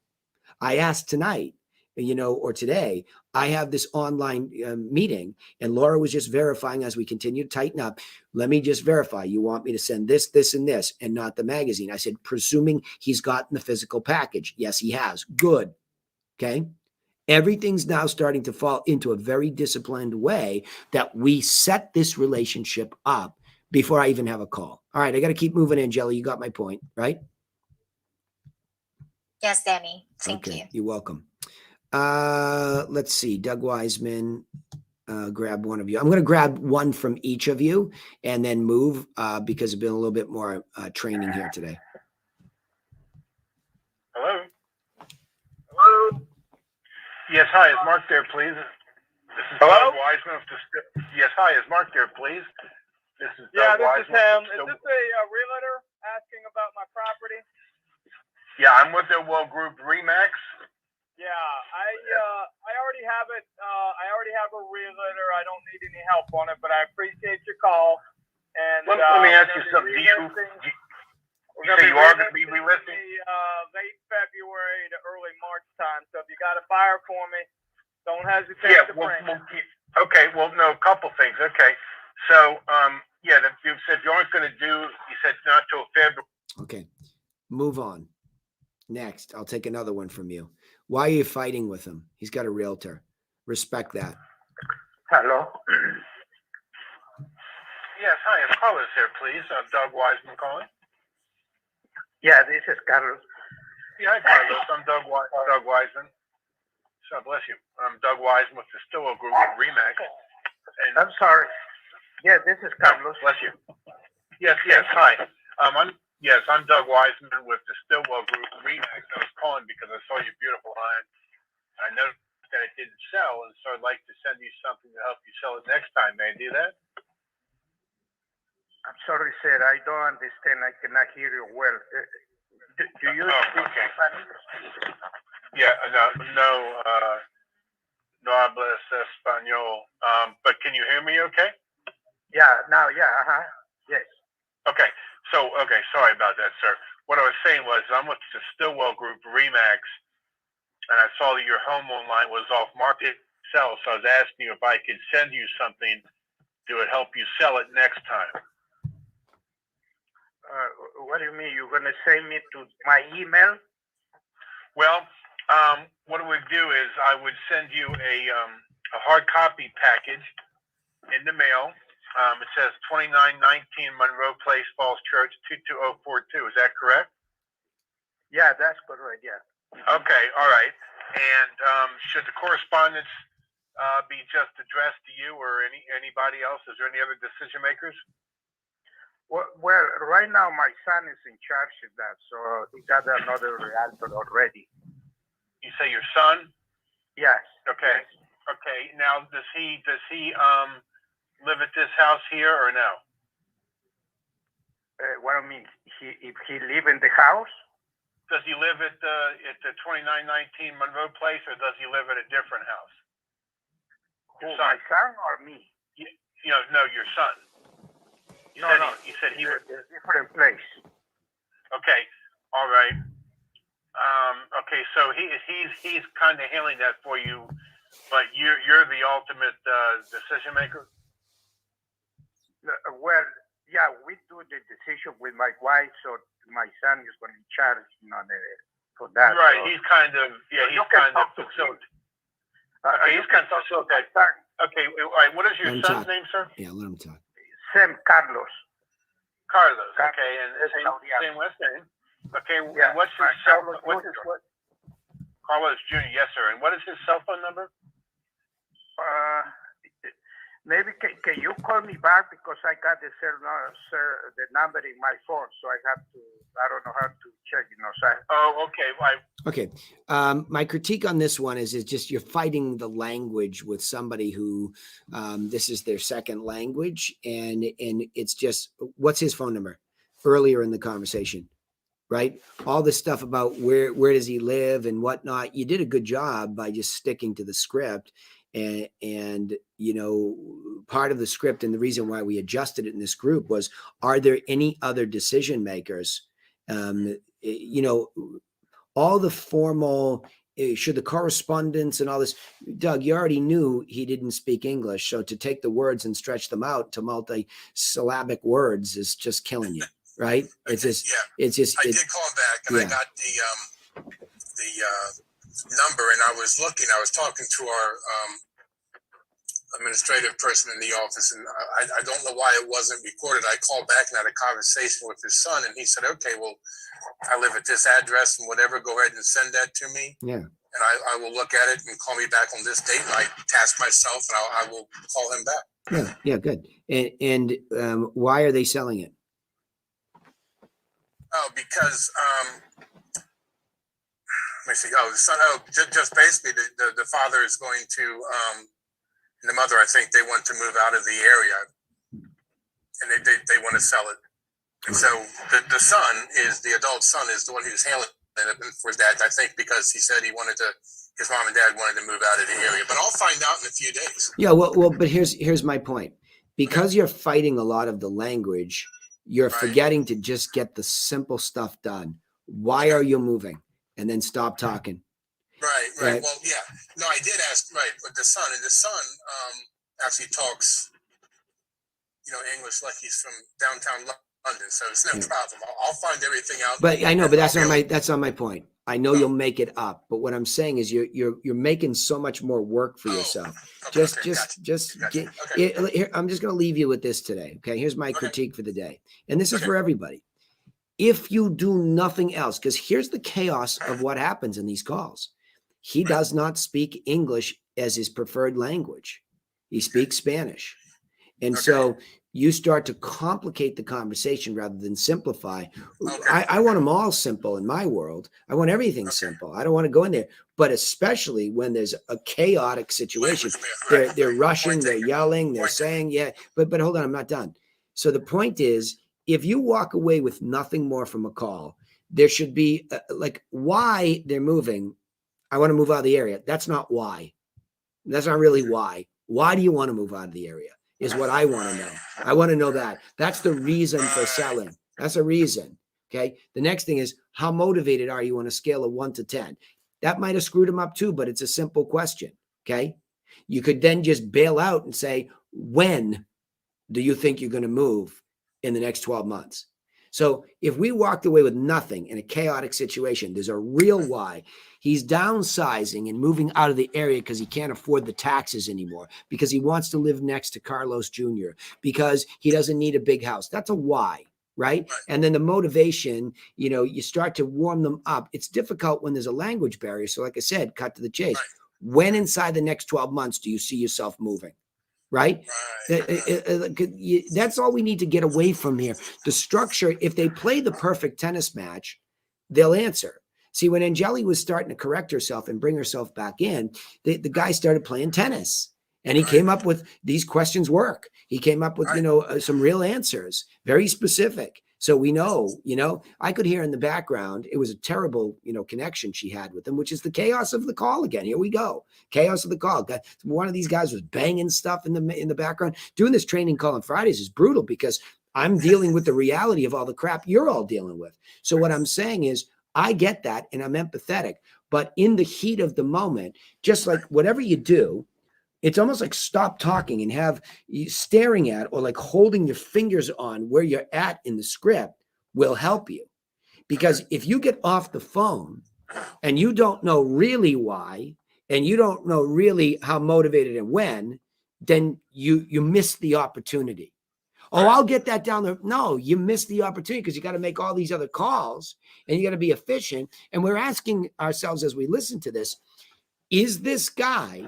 I asked tonight, or today, I have this online meeting, and Laura was just verifying as we continue to tighten up. Let me just verify. You want me to send this, this, and this, and not the magazine? I said, presuming he's gotten the physical package. Yes, he has. Good. Okay. Everything's now starting to fall into a very disciplined way that we set this relationship up before I even have a call. All right. I got to keep moving, Angela. You got my point, right? Yes, Danny. Thank you. You're welcome. Let's see. Doug Wiseman, grab one of you. I'm going to grab one from each of you and then move because there's been a little bit more training here today. Hello? Hello? Yes, hi. Is Mark there, please? This is Doug Wiseman. Yes, hi. Is Mark there, please? This is Doug Wiseman. This is him. Is this a realtor asking about my property? Yeah, I'm with the Group Remax. Yeah, I already have it. I already have a realtor. I don't need any help on it, but I appreciate your call. And let me ask you something. You say you are going to be relisting? Late February to early March time. So if you got a buyer for me, don't hesitate to bring it. Okay. Well, no, a couple things. Okay. So, you said you aren't going to do. You said not till February. Okay. Move on. Next, I'll take another one from you. Why are you fighting with him? He's got a realtor. Respect that. Hello. Yes, hi. If Carlos here, please. Doug Wiseman calling. Yeah, this is Carlos. Yeah, hi, Carlos. I'm Doug Wiseman. So bless you. I'm Doug Wiseman with the Stillwell Group Remax. And I'm sorry. Yeah, this is Carlos. Bless you. Yes. Hi. I'm Doug Wiseman with the Stillwell Group Remax. I was calling because I saw your beautiful line. I noticed that it didn't sell, and so I'd like to send you something to help you sell it next time. May I do that? I'm sorry, sir. I don't understand. I cannot hear you well. Do you speak Spanish? Yeah, no hablas español. But can you hear me okay? Yeah, yes. Okay, sorry about that, sir. What I was saying was I'm with the Stillwell Group Remax, and I saw that your home online was off market sell, so I was asking you if I could send you something that would help you sell it next time. What do you mean? You're going to send me to my email? Well, what I would do is I would send you a hard copy package in the mail. It says 2919 Monroe Place, Falls Church, 22042. Is that correct? Yeah, that's correct. Yeah. Okay. All right. And should the correspondence be just addressed to you or anybody else? Is there any other decision makers? Well, right now my son is in charge of that, so he got another realtor already. You say your son? Yes. Okay. Yes. Okay. Now, does he live at this house here or no? What I mean, if he live in the house? Does he live at the 2919 Monroe Place, or does he live at a different house? Who, my son or me? No, your son. You said he was a different place. Okay, all right. Okay, so he's kind of handling that for you, but you're the ultimate decision maker. Well, yeah, we do the decision with my wife, so my son is going to charge for that. Right, so. he's kind of facilitating. Okay, he's kind of facilitating. Okay, all right. What is your son's name, sir? Yeah, let him talk. Sam Carlos. Carlos. Okay, and same last name. Okay, yeah. And what's his cell phone? Carlos Jr. Yes, sir. And what is his cell phone number? Maybe can you call me back because I got the the number in my phone, so I have to. I don't know how to check. So Oh, okay. Right. Okay. My critique on this one is just you're fighting the language with somebody who this is their second language, and it's just what's his phone number earlier in the conversation, right? All this stuff about where does he live and whatnot. You did a good job by just sticking to the script, and part of the script and the reason why we adjusted it in this group was, are there any other decision makers? All the formal, should the correspondence and all this, Doug, you already knew he didn't speak English. So to take the words and stretch them out to multi-syllabic words is just killing you, right? It's just, I did call him back, and I got the number, and I was talking to our administrative person in the office, and I don't know why it wasn't recorded. I called back and had a conversation with his son, and he said, okay, well, I live at this address and whatever, go ahead and send that to me. Yeah. And I will look at it and call me back on this date, and I task myself, and I will call him back. Yeah, good. And why are they selling it? Oh, because let me see. Oh, the son. Oh, just basically, the father is going to, and the mother, I think they want to move out of the area, and they want to sell it. And so the son the adult son is the one who's handling it for his dad. I think because he said his mom and dad wanted to move out of the area. But I'll find out in a few days. Yeah, well, but here's my point. Because you're fighting a lot of the language, you're forgetting to just get the simple stuff done. Why are you moving? And then stop talking. Right. Well, yeah. No, I did ask, but the son actually talks, English like he's from downtown London, so it's no problem. I'll find everything out. But I know, but that's not my point. I know you'll make it up, but what I'm saying is you're making so much more work for yourself. Here, I'm just going to leave you with this today. Okay. Here's my critique for the day. And this is for everybody. If you do nothing else, because here's the chaos of what happens in these calls. He does not speak English as his preferred language. He speaks Spanish. And so you start to complicate the conversation rather than simplify. I want them all simple in my world. I want everything simple. I don't want to go in there. But especially when there's a chaotic situation, they're rushing, they're yelling, they're saying, but hold on, I'm not done. So the point is, if you walk away with nothing more from a call, there should be why they're moving. I want to move out of the area. That's not why. That's not really why. Why do you want to move out of the area is what I want to know. I want to know that. That's the reason for selling. That's a reason. Okay. The next thing is, how motivated are you on a scale of 1 to 10? That might have screwed him up too, but it's a simple question. Okay. You could then just bail out and say, when do you think you're going to move in the next 12 months? So if we walked away with nothing in a chaotic situation, there's a real why. He's downsizing and moving out of the area because he can't afford the taxes anymore, because he wants to live next to Carlos Jr., because he doesn't need a big house. That's a why, right? And then the motivation, you start to warm them up. It's difficult when there's a language barrier. So like I said, cut to the chase. When inside the next 12 months do you see yourself moving? Right? That's all we need to get away from here. The structure, if they play the perfect tennis match, they'll answer. See, when Angeli was starting to correct herself and bring herself back in, the guy started playing tennis. And he came up with, these questions work. He came up with, some real answers, very specific. So we know, I could hear in the background, it was a terrible, connection she had with him, which is the chaos of the call again. Here we go. Chaos of the call. One of these guys was banging stuff in the background. Doing this training call on Fridays is brutal because I'm dealing with the reality of all the crap you're all dealing with. So what I'm saying is, I get that and I'm empathetic, but in the heat of the moment, just like whatever you do, it's almost like stop talking and have you staring at or like holding your fingers on where you're at in the script will help you. Because if you get off the phone and you don't know really why, and you don't know really how motivated and when, then you miss the opportunity. Oh, I'll get that down there. No, you missed the opportunity because you got to make all these other calls and you got to be efficient. And we're asking ourselves as we listen to this, is this guy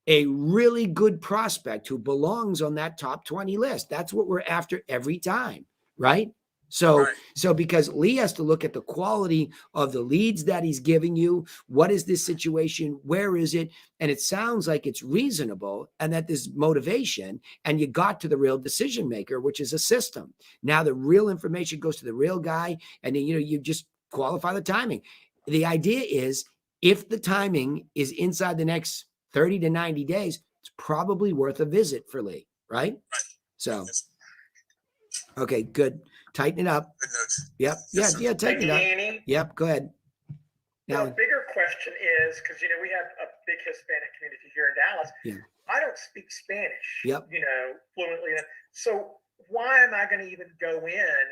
a really good prospect who belongs on that top 20 list. That's what we're after every time, right? So, Right. so because Lee has to look at the quality of the leads that he's giving you. What is this situation? Where is it? And it sounds like it's reasonable and that there's motivation, and you got to the real decision maker, which is a system. Now the real information goes to the real guy, and then, you just qualify the timing. The idea is, if the timing is inside the next 30 to 90 days, it's probably worth a visit for Lee, right? So, okay, good. Tighten it up. Good notes. Yep. Yeah, Yes, sir. yeah, tighten it up. Danny, Yep, go ahead. the Now, bigger question is, because we have a big Hispanic community here in Dallas. Yeah. I don't speak Spanish. Yep. Fluently. So why am I going to even go in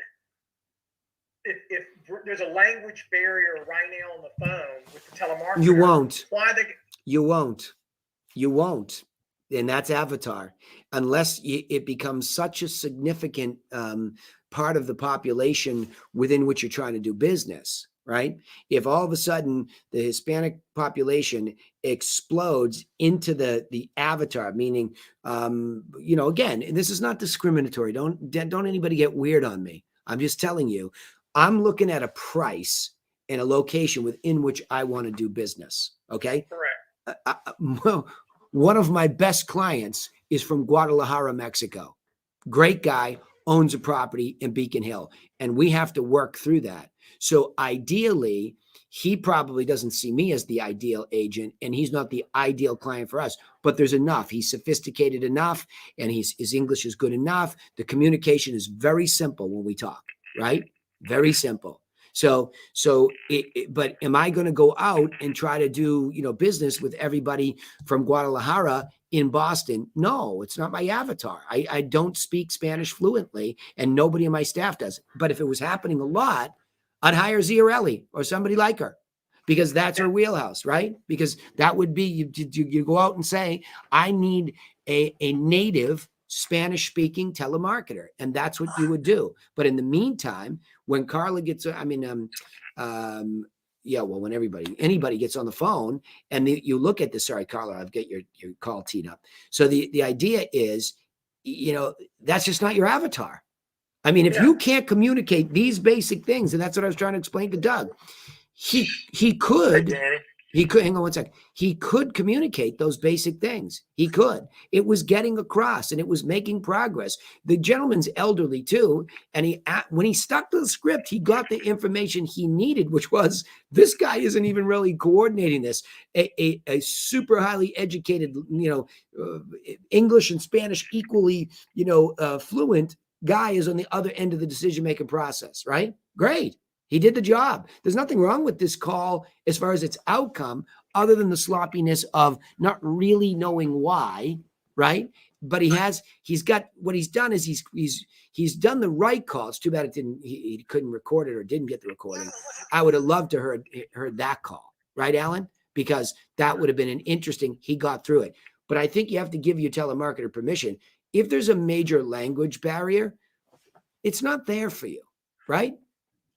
if there's a language barrier right now on the phone with the telemarketer? you won't. Why they? You won't. You won't. And that's Avatar. Unless it becomes such a significant part of the population within which you're trying to do business, right? If all of a sudden the Hispanic population explodes into the Avatar, meaning, again, and this is not discriminatory. Don't anybody get weird on me. I'm just telling you, I'm looking at a price and a location within which I want to do business. Okay. Correct. One of my best clients is from Guadalajara, Mexico. Great guy, owns a property in Beacon Hill, and we have to work through that. So ideally, he probably doesn't see me as the ideal agent, and he's not the ideal client for us, but there's enough. He's sophisticated enough, and his English is good enough. The communication is very simple when we talk, right? Very simple. But am I going to go out and try to do, business with everybody from Guadalajara in Boston? No, it's not my avatar. I don't speak Spanish fluently, and nobody in my staff does. But if it was happening a lot, I'd hire Ziarelli or somebody like her, because that's her wheelhouse, right? Because that would be, you go out and say, I need a native Spanish-speaking telemarketer, and that's what you would do. But in the meantime, when Carla gets, when anybody gets on the phone and you look at this, sorry, Carla, I've got your call teed up. So the idea is, that's just not your avatar. I mean, if you can't communicate these basic things, and that's what I was trying to explain to Doug, he could hang on one second. He could communicate those basic things. He could. It was getting across and it was making progress. The gentleman's elderly too. And when he stuck to the script, he got the information he needed, which was, this guy isn't even really coordinating this. A super highly educated, English and Spanish equally, fluent guy is on the other end of the decision-making process, right? Great. He did the job. There's nothing wrong with this call as far as its outcome, other than the sloppiness of not really knowing why, right? But he's got, what he's done is he's done the right call. It's too bad he couldn't record it or didn't get the recording. I would have loved to heard that call, right, Alan? Because that would have been an interesting, he got through it. But I think you have to give your telemarketer permission. If there's a major language barrier, it's not there for you, right?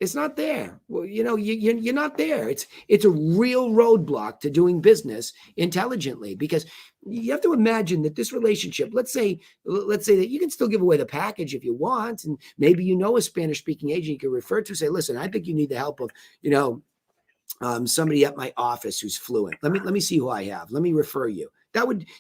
It's not there. Well, you're not there. It's a real roadblock to doing business intelligently, because you have to imagine that this relationship, let's say that you can still give away the package if you want, and maybe a Spanish-speaking agent you can refer to, say, listen, I think you need the help of, somebody at my office who's fluent. Let me see who I have. Let me refer you.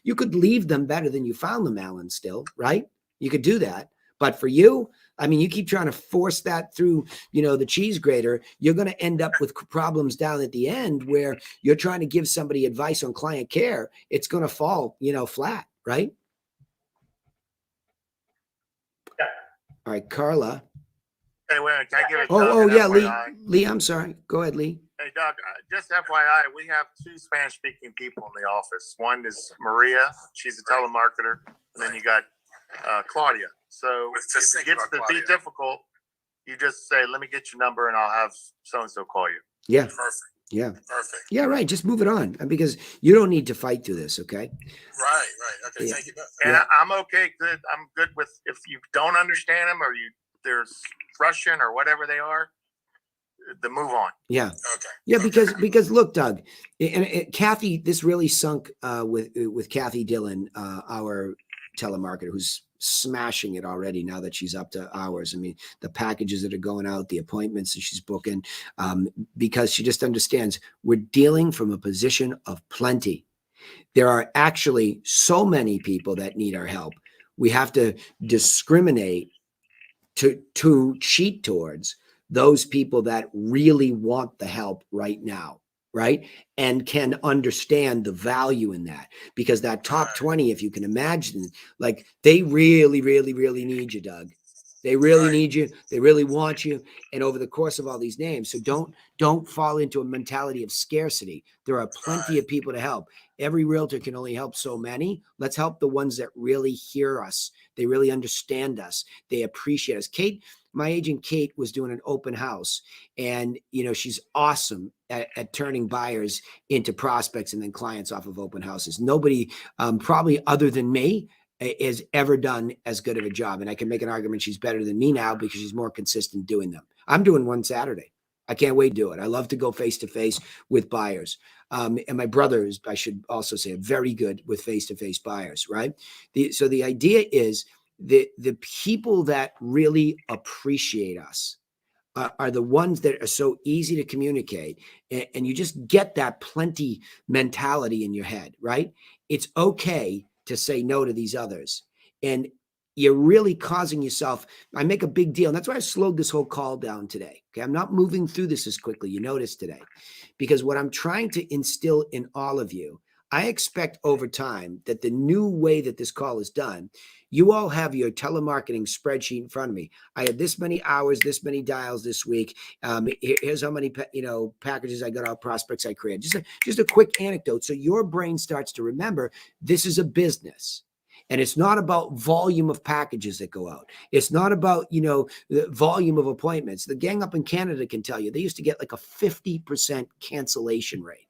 You could leave them better than you found them, Alan, still, right? You could do that. But for you, you keep trying to force that through, the cheese grater, you're going to end up with problems down at the end where you're trying to give somebody advice on client care. It's going to fall, flat, right? Yeah. All right, Carla. Hey, wait, can I give it? Yeah, Lee, I'm sorry. Go ahead, Lee. Hey, Doug, just FYI, we have two Spanish-speaking people in the office. One is Maria. She's a telemarketer. And then you got Claudia. So if it gets to be difficult, you just say, let me get your number and I'll have so-and-so call you. Yeah. Perfect. Yeah. Perfect. Yeah, right. Just move it on, because you don't need to fight through this, okay? Right. Okay, Yeah. thank you. And I'm okay. Good. I'm good with, if you don't understand them or there's Russian or whatever they are, the move on. Yeah. Okay. Yeah, Okay. because look, Doug, and Kathy, this really sunk with Kathy Dillon, our telemarketer, who's smashing it already now that she's up to hours. I mean, the packages that are going out, the appointments that she's booking, because she just understands we're dealing from a position of plenty. There are actually so many people that need our help. We have to discriminate to cheat towards those people that really want the help right now, right? And can understand the value in that, because that top 20, if you can imagine, like they really, really, really need you, Doug. They really need you. They really want you. And over the course of all these names, so don't fall into a mentality of scarcity. There are plenty of people to help. Every realtor can only help so many. Let's help the ones that really hear us. They really understand us. They appreciate us. Kate, my agent Kate, was doing an open house, and she's awesome at turning buyers into prospects and then clients off of open houses. Nobody, probably other than me, has ever done as good of a job. And I can make an argument she's better than me now because she's more consistent doing them. I'm doing one Saturday. I can't wait to do it. I love to go face-to-face with buyers. And my brother is, I should also say, very good with face-to-face buyers, right? So the idea is the people that really appreciate us are the ones that are so easy to communicate. And you just get that plenty mentality in your head, right? It's okay to say no to these others. And you're really causing yourself, I make a big deal. And that's why I slowed this whole call down today. Okay. I'm not moving through this as quickly. You notice today, because what I'm trying to instill in all of you, I expect over time that the new way that this call is done, you all have your telemarketing spreadsheet in front of me. I had this many hours, this many dials this week. Here's how many packages I got out, prospects I created. Just a quick anecdote, so your brain starts to remember this is a business. And it's not about volume of packages that go out. It's not about, the volume of appointments. The gang up in Canada can tell you they used to get like a 50% cancellation rate.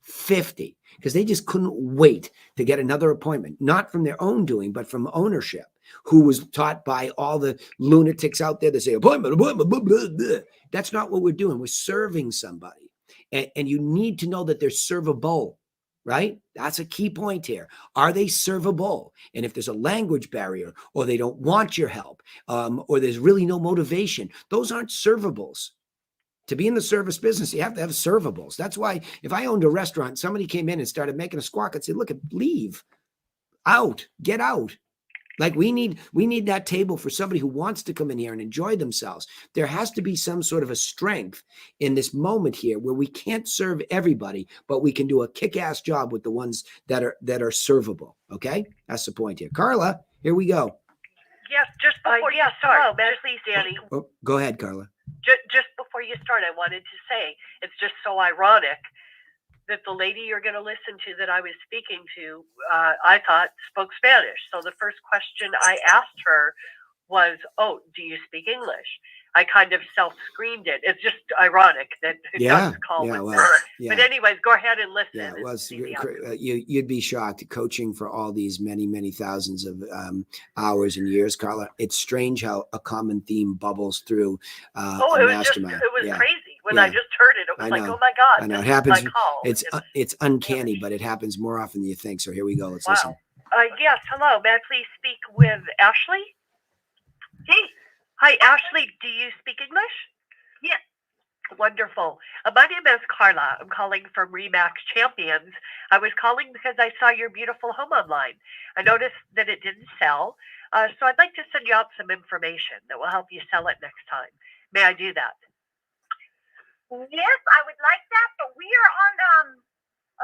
50, because they just couldn't wait to get another appointment, not from their own doing, but from ownership, who was taught by all the lunatics out there that say appointment, blah, blah, blah. That's not what we're doing. We're serving somebody. And you need to know that they're servable, right? That's a key point here. Are they servable? And if there's a language barrier, or they don't want your help, or there's really no motivation, those aren't servables. To be in the service business, you have to have servables. That's why if I owned a restaurant, somebody came in and started making a squawk, I'd say, look, leave, out, get out. Like we need that table for somebody who wants to come in here and enjoy themselves. There has to be some sort of a strength in this moment here where we can't serve everybody, but we can do a kick-ass job with the ones that are servable. Okay? That's the point here. Carla, here we go. Yes, just before you start. Please, Danny. Oh, go ahead, Carla. Just before you start, I wanted to say it's just so ironic that the lady you're going to listen to that I was speaking to, I thought spoke Spanish. So the first question I asked her was, "Oh, do you speak English?" I kind of self-screened it. It's just ironic that Doug's call was there. Yeah. But anyways, go ahead and listen. Yeah, well, you'd be shocked. Coaching for all these many, many thousands of hours and years, Carla, it's strange how a common theme bubbles through a mastermind. It was crazy. When I just heard it, it was like, oh my God. I know. It happens. It's uncanny, but it happens more often than you think. So here we go. Let's listen. Yes, hello. May I please speak with Ashley? Hey. Hi, Ashley. Do you speak English? Yes. Wonderful. My name is Carla. I'm calling from Remax Champions. I was calling because I saw your beautiful home online. I noticed that it didn't sell, so I'd like to send you out some information that will help you sell it next time. May I do that? Yes, I would like that, but we are on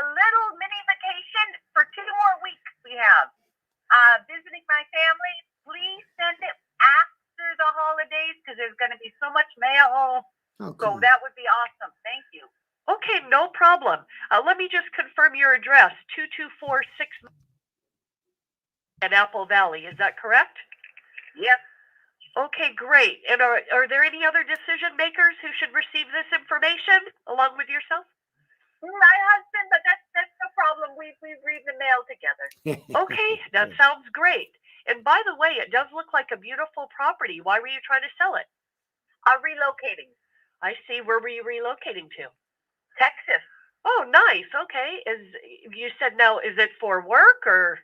a little mini vacation for 2 more weeks. We have visiting my family. Please send it after the holidays because there's going to be so much mail. So that would be awesome. Thank you. Okay, no problem. Let me just confirm your address, 2246 in Apple Valley. Is that correct? Yes. Okay, great. And are there any other decision makers who should receive this information along with yourself? My husband, but that's no problem. We read the mail together. Okay, that sounds great. And by the way, it does look like a beautiful property. Why were you trying to sell it? Relocating. I see. Where were you relocating to? Texas. Oh, nice. Okay. You said now? Is it for work or?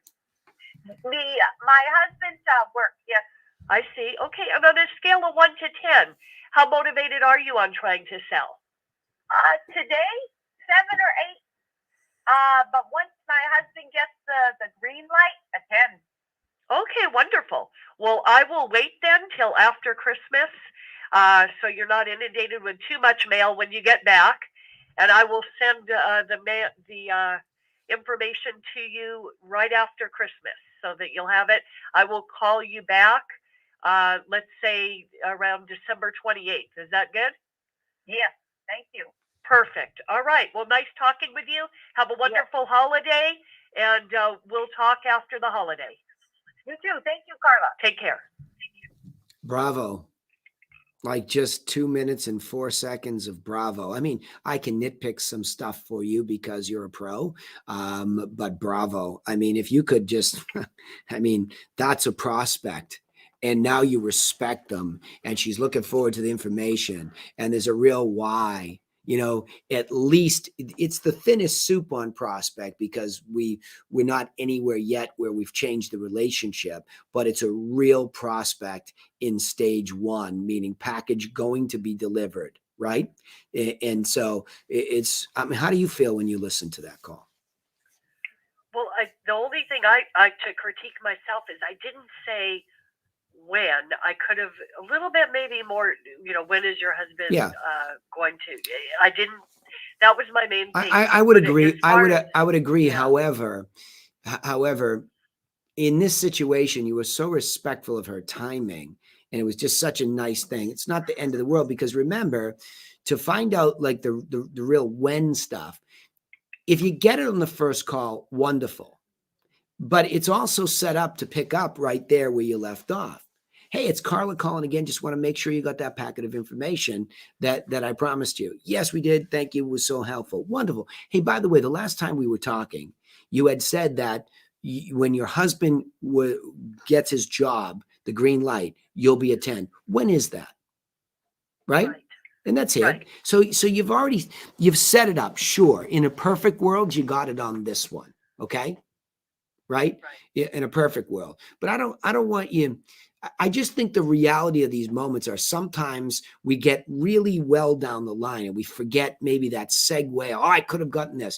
My husband's work. Yes. I see. Okay. And on a scale of 1 to 10, how motivated are you on trying to sell? Today, 7 or 8. But once my husband gets the green light, a 10. Okay, wonderful. Well, I will wait then till after Christmas, so you're not inundated with too much mail when you get back, and I will send the information to you right after Christmas so that you'll have it. I will call you back, let's say around December 28th. Is that good? Yes, thank you. Perfect. All right. Well, nice talking with you. Have a wonderful holiday, and we'll talk after the holiday. You too. Thank you, Carla. Take care. Bravo. Like just 2 minutes and 4 seconds of bravo. I mean, I can nitpick some stuff for you because you're a pro, but bravo. I mean, if you could just, I mean, that's a prospect. And now you respect them, and she's looking forward to the information, and there's a real why. You know, at least it's the thinnest soup on prospect because we're not anywhere yet where we've changed the relationship, but it's a real prospect in stage 1, meaning package going to be delivered, right? And so it's, I mean, how do you feel when you listen to that call? Well, the only thing I to critique myself is I didn't say when. I could have a little bit maybe more, when is your husband going to? I didn't. That was my main thing. I would agree. I would agree. Yeah. However, in this situation, you were so respectful of her timing, and it was just such a nice thing. It's not the end of the world, because remember, to find out like the real when stuff, if you get it on the first call, wonderful. But it's also set up to pick up right there where you left off. Hey, it's Carla calling again. Just want to make sure you got that packet of information that I promised you. Yes, we did. Thank you. It was so helpful. Wonderful. Hey, by the way, the last time we were talking, you had said that when your husband gets his job, the green light, you'll be a 10. When is that? Right? And that's it. Right. So you've set it up. Sure. In a perfect world, you got it on this one. Okay. Right? In a perfect world. But I don't want you. I just think the reality of these moments are sometimes we get really well down the line and we forget maybe that segue. Oh, I could have gotten this.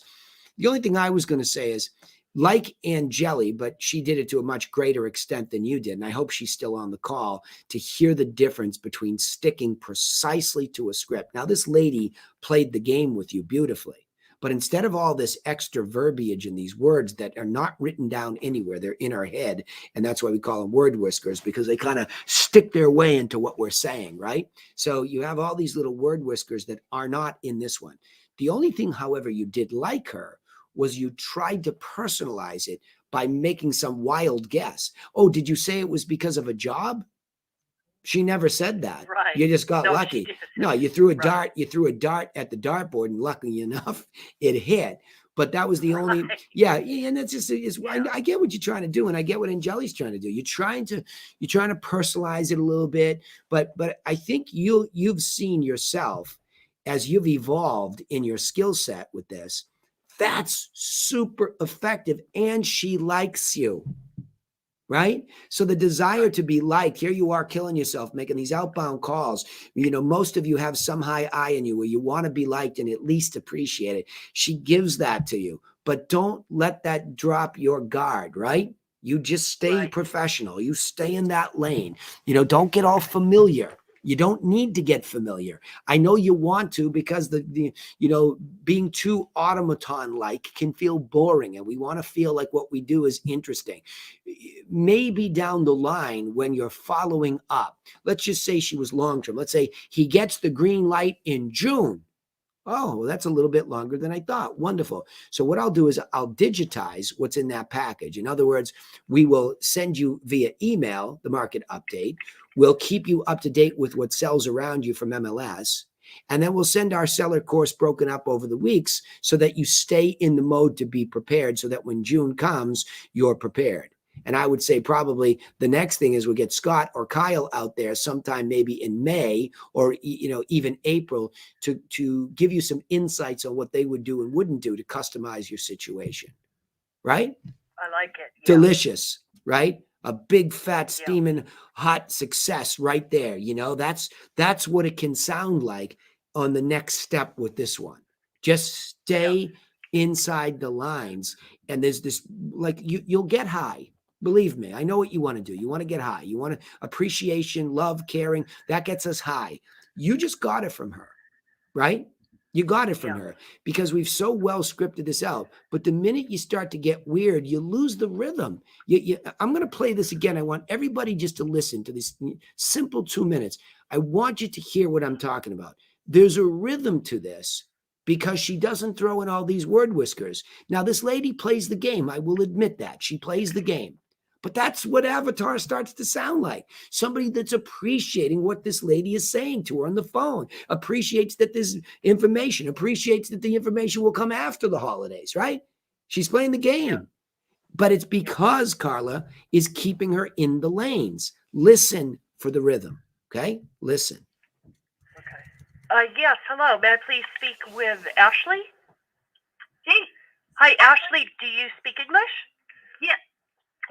The only thing I was going to say is, like Angeli, but she did it to a much greater extent than you did. And I hope she's still on the call to hear the difference between sticking precisely to a script. Now, this lady played the game with you beautifully. But instead of all this extra verbiage in these words that are not written down anywhere, they're in our head. And that's why we call them word whiskers, because they kind of stick their way into what we're saying, right? So you have all these little word whiskers that are not in this one. The only thing, however, you did like her was you tried to personalize it by making some wild guess. Oh, did you say it was because of a job? She never said that. Right. You just got lucky. No, you threw a dart. You threw a dart at the dartboard, and luckily enough, it hit. But that was the only. Yeah, and that's just. I get what you're trying to do, and I get what Angeli's trying to do. You're trying to personalize it a little bit, but I think you've seen yourself as you've evolved in your skill set with this. That's super effective, and she likes you. Right? So the desire to be liked, here you are killing yourself, making these outbound calls. Most of you have some high I in you where you want to be liked and at least appreciate it. She gives that to you, but don't let that drop your guard, right? You just stay professional. You stay in that lane. Don't get all familiar. You don't need to get familiar. I know you want to, because the being too automaton-like can feel boring, and we want to feel like what we do is interesting. Maybe down the line when you're following up, let's just say she was long-term. Let's say he gets the green light in June. Oh, well, that's a little bit longer than I thought. Wonderful. So what I'll do is I'll digitize what's in that package. In other words, we will send you via email the market update. We'll keep you up to date with what sells around you from MLS. And then we'll send our seller course broken up over the weeks so that you stay in the mode to be prepared, so that when June comes, you're prepared. And I would say probably the next thing is we'll get Scott or Kyle out there sometime maybe in May or, even April to give you some insights on what they would do and wouldn't do to customize your situation. Right? I like it. Yeah. Delicious, right? A big fat steaming hot success right there. That's what it can sound like on the next step with this one. Just stay inside the lines. And there's this, like, you'll get high. Believe me, I know what you want to do. You want to get high. You want appreciation, love, caring. That gets us high. You just got it from her, right? You got it from her because we've so well scripted this out. But the minute you start to get weird, you lose the rhythm. I'm going to play this again. I want everybody just to listen to this simple 2 minutes. I want you to hear what I'm talking about. There's a rhythm to this because she doesn't throw in all these word whiskers. Now, this lady plays the game. I will admit that. She plays the game. But that's what Avatar starts to sound like. Somebody that's appreciating what this lady is saying to her on the phone, appreciates that there's information, appreciates that the information will come after the holidays, right? She's playing the game. But it's because Carla is keeping her in the lanes. Listen for the rhythm, okay? Listen. Okay. Yes, hello. May I please speak with Ashley? Hey. Hi, Ashley. Do you speak English? Yes.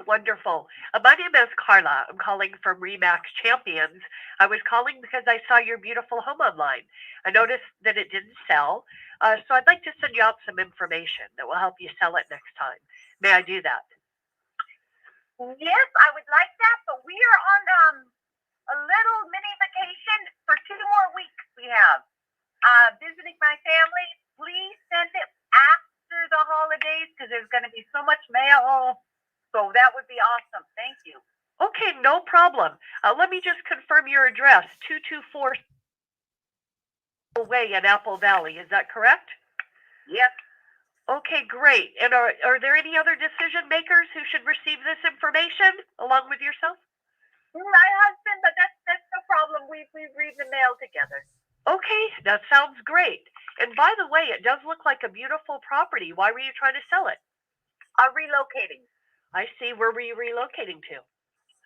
Wonderful. My name is Carla. I'm calling from Remax Champions. I was calling because I saw your beautiful home online. I noticed that it didn't sell, so I'd like to send you out some information that will help you sell it next time. May I do that? Yes, I would like that, but we are on a little mini vacation for 2 more weeks. We have visiting my family. Please send it after the holidays because there's going to be so much mail. So that would be awesome. Thank you. Okay, no problem. Let me just confirm your address, 224 Way in Apple Valley. Is that correct? Yes. Okay, great. And are there any other decision makers who should receive this information along with yourself? My husband, but that's no problem. We read the mail together. Okay, that sounds great. And by the way, it does look like a beautiful property. Why were you trying to sell it? Relocating. I see. Where were you relocating to?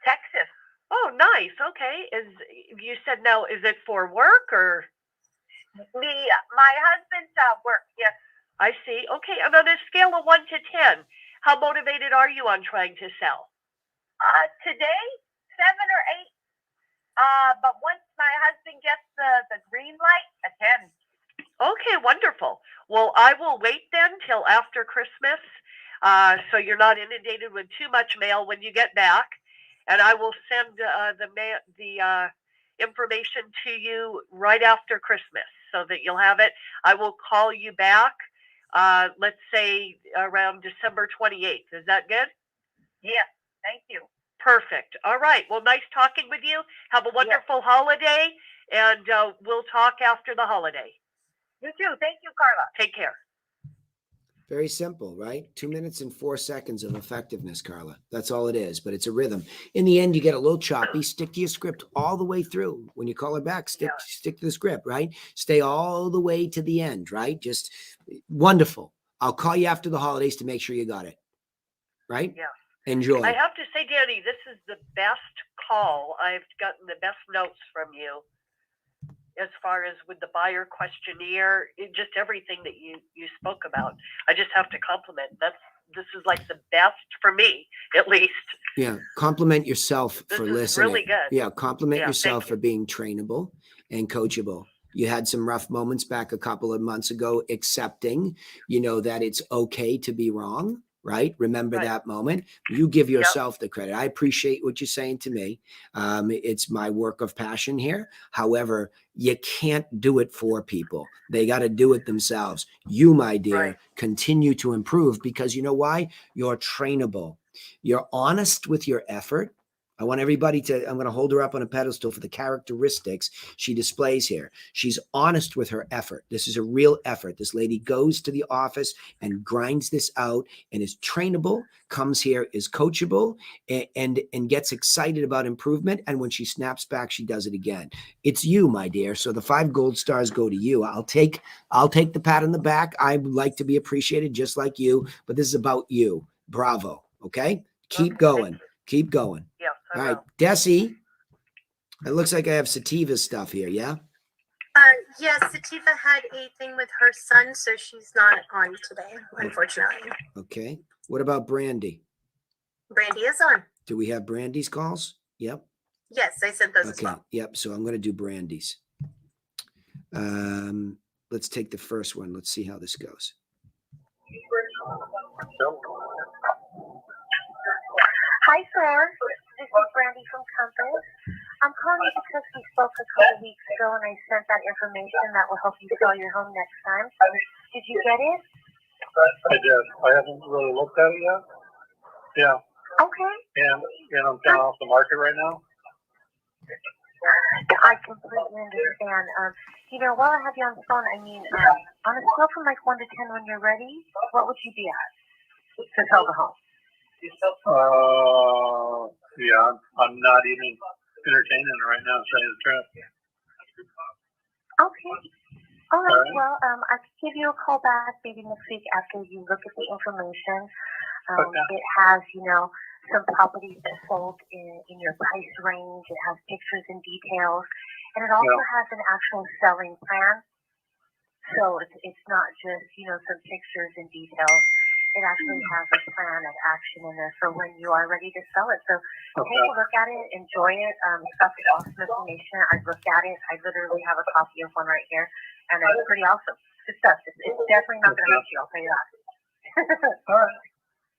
Texas. Oh, nice. Okay. You said now, is it for work or? My husband's work, yes. I see. Okay. And on a scale of 1 to 10, how motivated are you on trying to sell? Today, 7 or 8. But once my husband gets the green light, a 10. Okay, wonderful. Well, I will wait then till after Christmas. So you're not inundated with too much mail when you get back, and I will send the information to you right after Christmas so that you'll have it. I will call you back, let's say around December 28th. Is that good? Yes, thank you. Perfect. All right. Well, nice talking with you. Have a wonderful holiday, and we'll talk after the holiday. You too. Thank you, Carla. Take care. Very simple, right? 2 minutes and 4 seconds of effectiveness, Carla. That's all it is, but it's a rhythm. In the end, you get a little choppy. Stick to your script all the way through. When you call her back, stick to the script, right? Stay all the way to the end, right? Just wonderful. I'll call you after the holidays to make sure you got it, right? Yeah. Enjoy. I have to say, Danny, this is the best call. I've gotten the best notes from you as far as with the buyer questionnaire, just everything that you spoke about. I just have to compliment. This is like the best for me, at least. Yeah, compliment yourself for listening. This is really good. Yeah, compliment yourself you. for being trainable and coachable. You had some rough moments back a couple of months ago, accepting, that it's okay to be wrong. Right? Remember that moment. You give yourself the credit. I appreciate what you're saying to me. It's my work of passion here. However, you can't do it for people. They got to do it themselves. You, my dear, continue to improve because you know why? You're trainable. You're honest with your effort. I want everybody I'm going to hold her up on a pedestal for the characteristics she displays here. She's honest with her effort. This is a real effort. This lady goes to the office and grinds this out and is trainable, comes here, is coachable, and gets excited about improvement. And when she snaps back, she does it again. It's you, my dear. So the 5 gold stars go to you. I'll take the pat on the back. I would like to be appreciated just like you, but this is about you. Bravo. Okay? Keep Okay. going. Keep going. Yes, I All right, will. Desi. It looks like I have Sativa stuff here. Yeah. Yes, Sativa had a thing with her son, so she's not on today, unfortunately. Okay. What about Brandy? Brandy is on. Do we have Brandy's calls? Yep. Yes, I said those as Okay. well. Yep. So I'm going to do Brandy's. Let's take the first one. Let's see how this goes. Hi, sir. This is Brandy from Compass. I'm calling because we spoke a couple weeks ago and I sent that information that will help you sell your home next time. Did you get it? I did. I haven't really looked at it yet. Yeah. Okay. And I'm kind of off the market right now. I completely understand. While I have you on the phone, on a scale from like 1 to 10 when you're ready, what would you be at to sell the home? Yeah, I'm not even entertaining it right now, to tell you the truth. Okay. All right. Well, I could give you a call back maybe next week after you look at the information. It has, some properties that sold in your price range. It has pictures and details, and it also has an actual selling plan. So it's not just, some pictures and details. It actually has a plan of action in there for when you are ready to sell it. So take a look at it, enjoy it. It's got the awesome information. I've looked at it. I literally have a copy of one right here, and it's pretty awesome. Good stuff. It's definitely not going to hurt you. I'll tell you that. All right.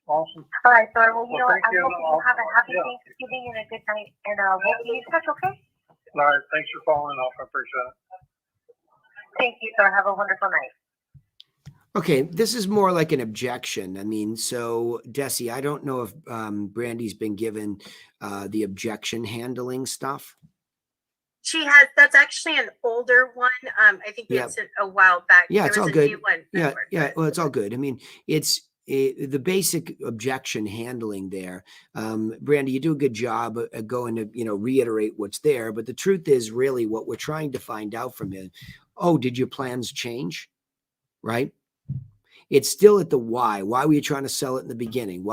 Awesome. All right, sir. Well, I thank you. hope you have a happy Thanksgiving and a good night, and we'll be in touch, okay? All right. Thanks for following up. I appreciate it. Thank you, sir. Have a wonderful night. Okay, this is more like an objection. So Desi, I don't know if Brandy's been given the objection handling stuff. She has. That's actually an older one. I think it's a while back. Yeah, there it's was all a good. new one. Yeah. Well, it's all good. It's the basic objection handling there. Brandy, you do a good job of going to reiterate what's there. But the truth is, really, what we're trying to find out from him. Oh, did your plans change? Right. It's still at the why. Why were you trying to sell it in the beginning?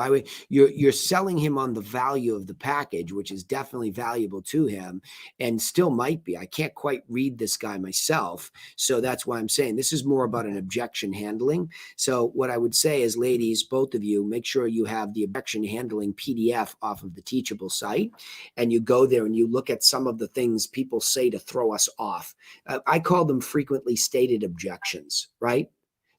You're selling him on the value of the package, which is definitely valuable to him and still might be. I can't quite read this guy myself. So that's why I'm saying this is more about an objection handling. So what I would say is, ladies, both of you, make sure you have the objection handling PDF off of the Teachable site. And you go there and you look at some of the things people say to throw us off. I call them frequently stated objections, right?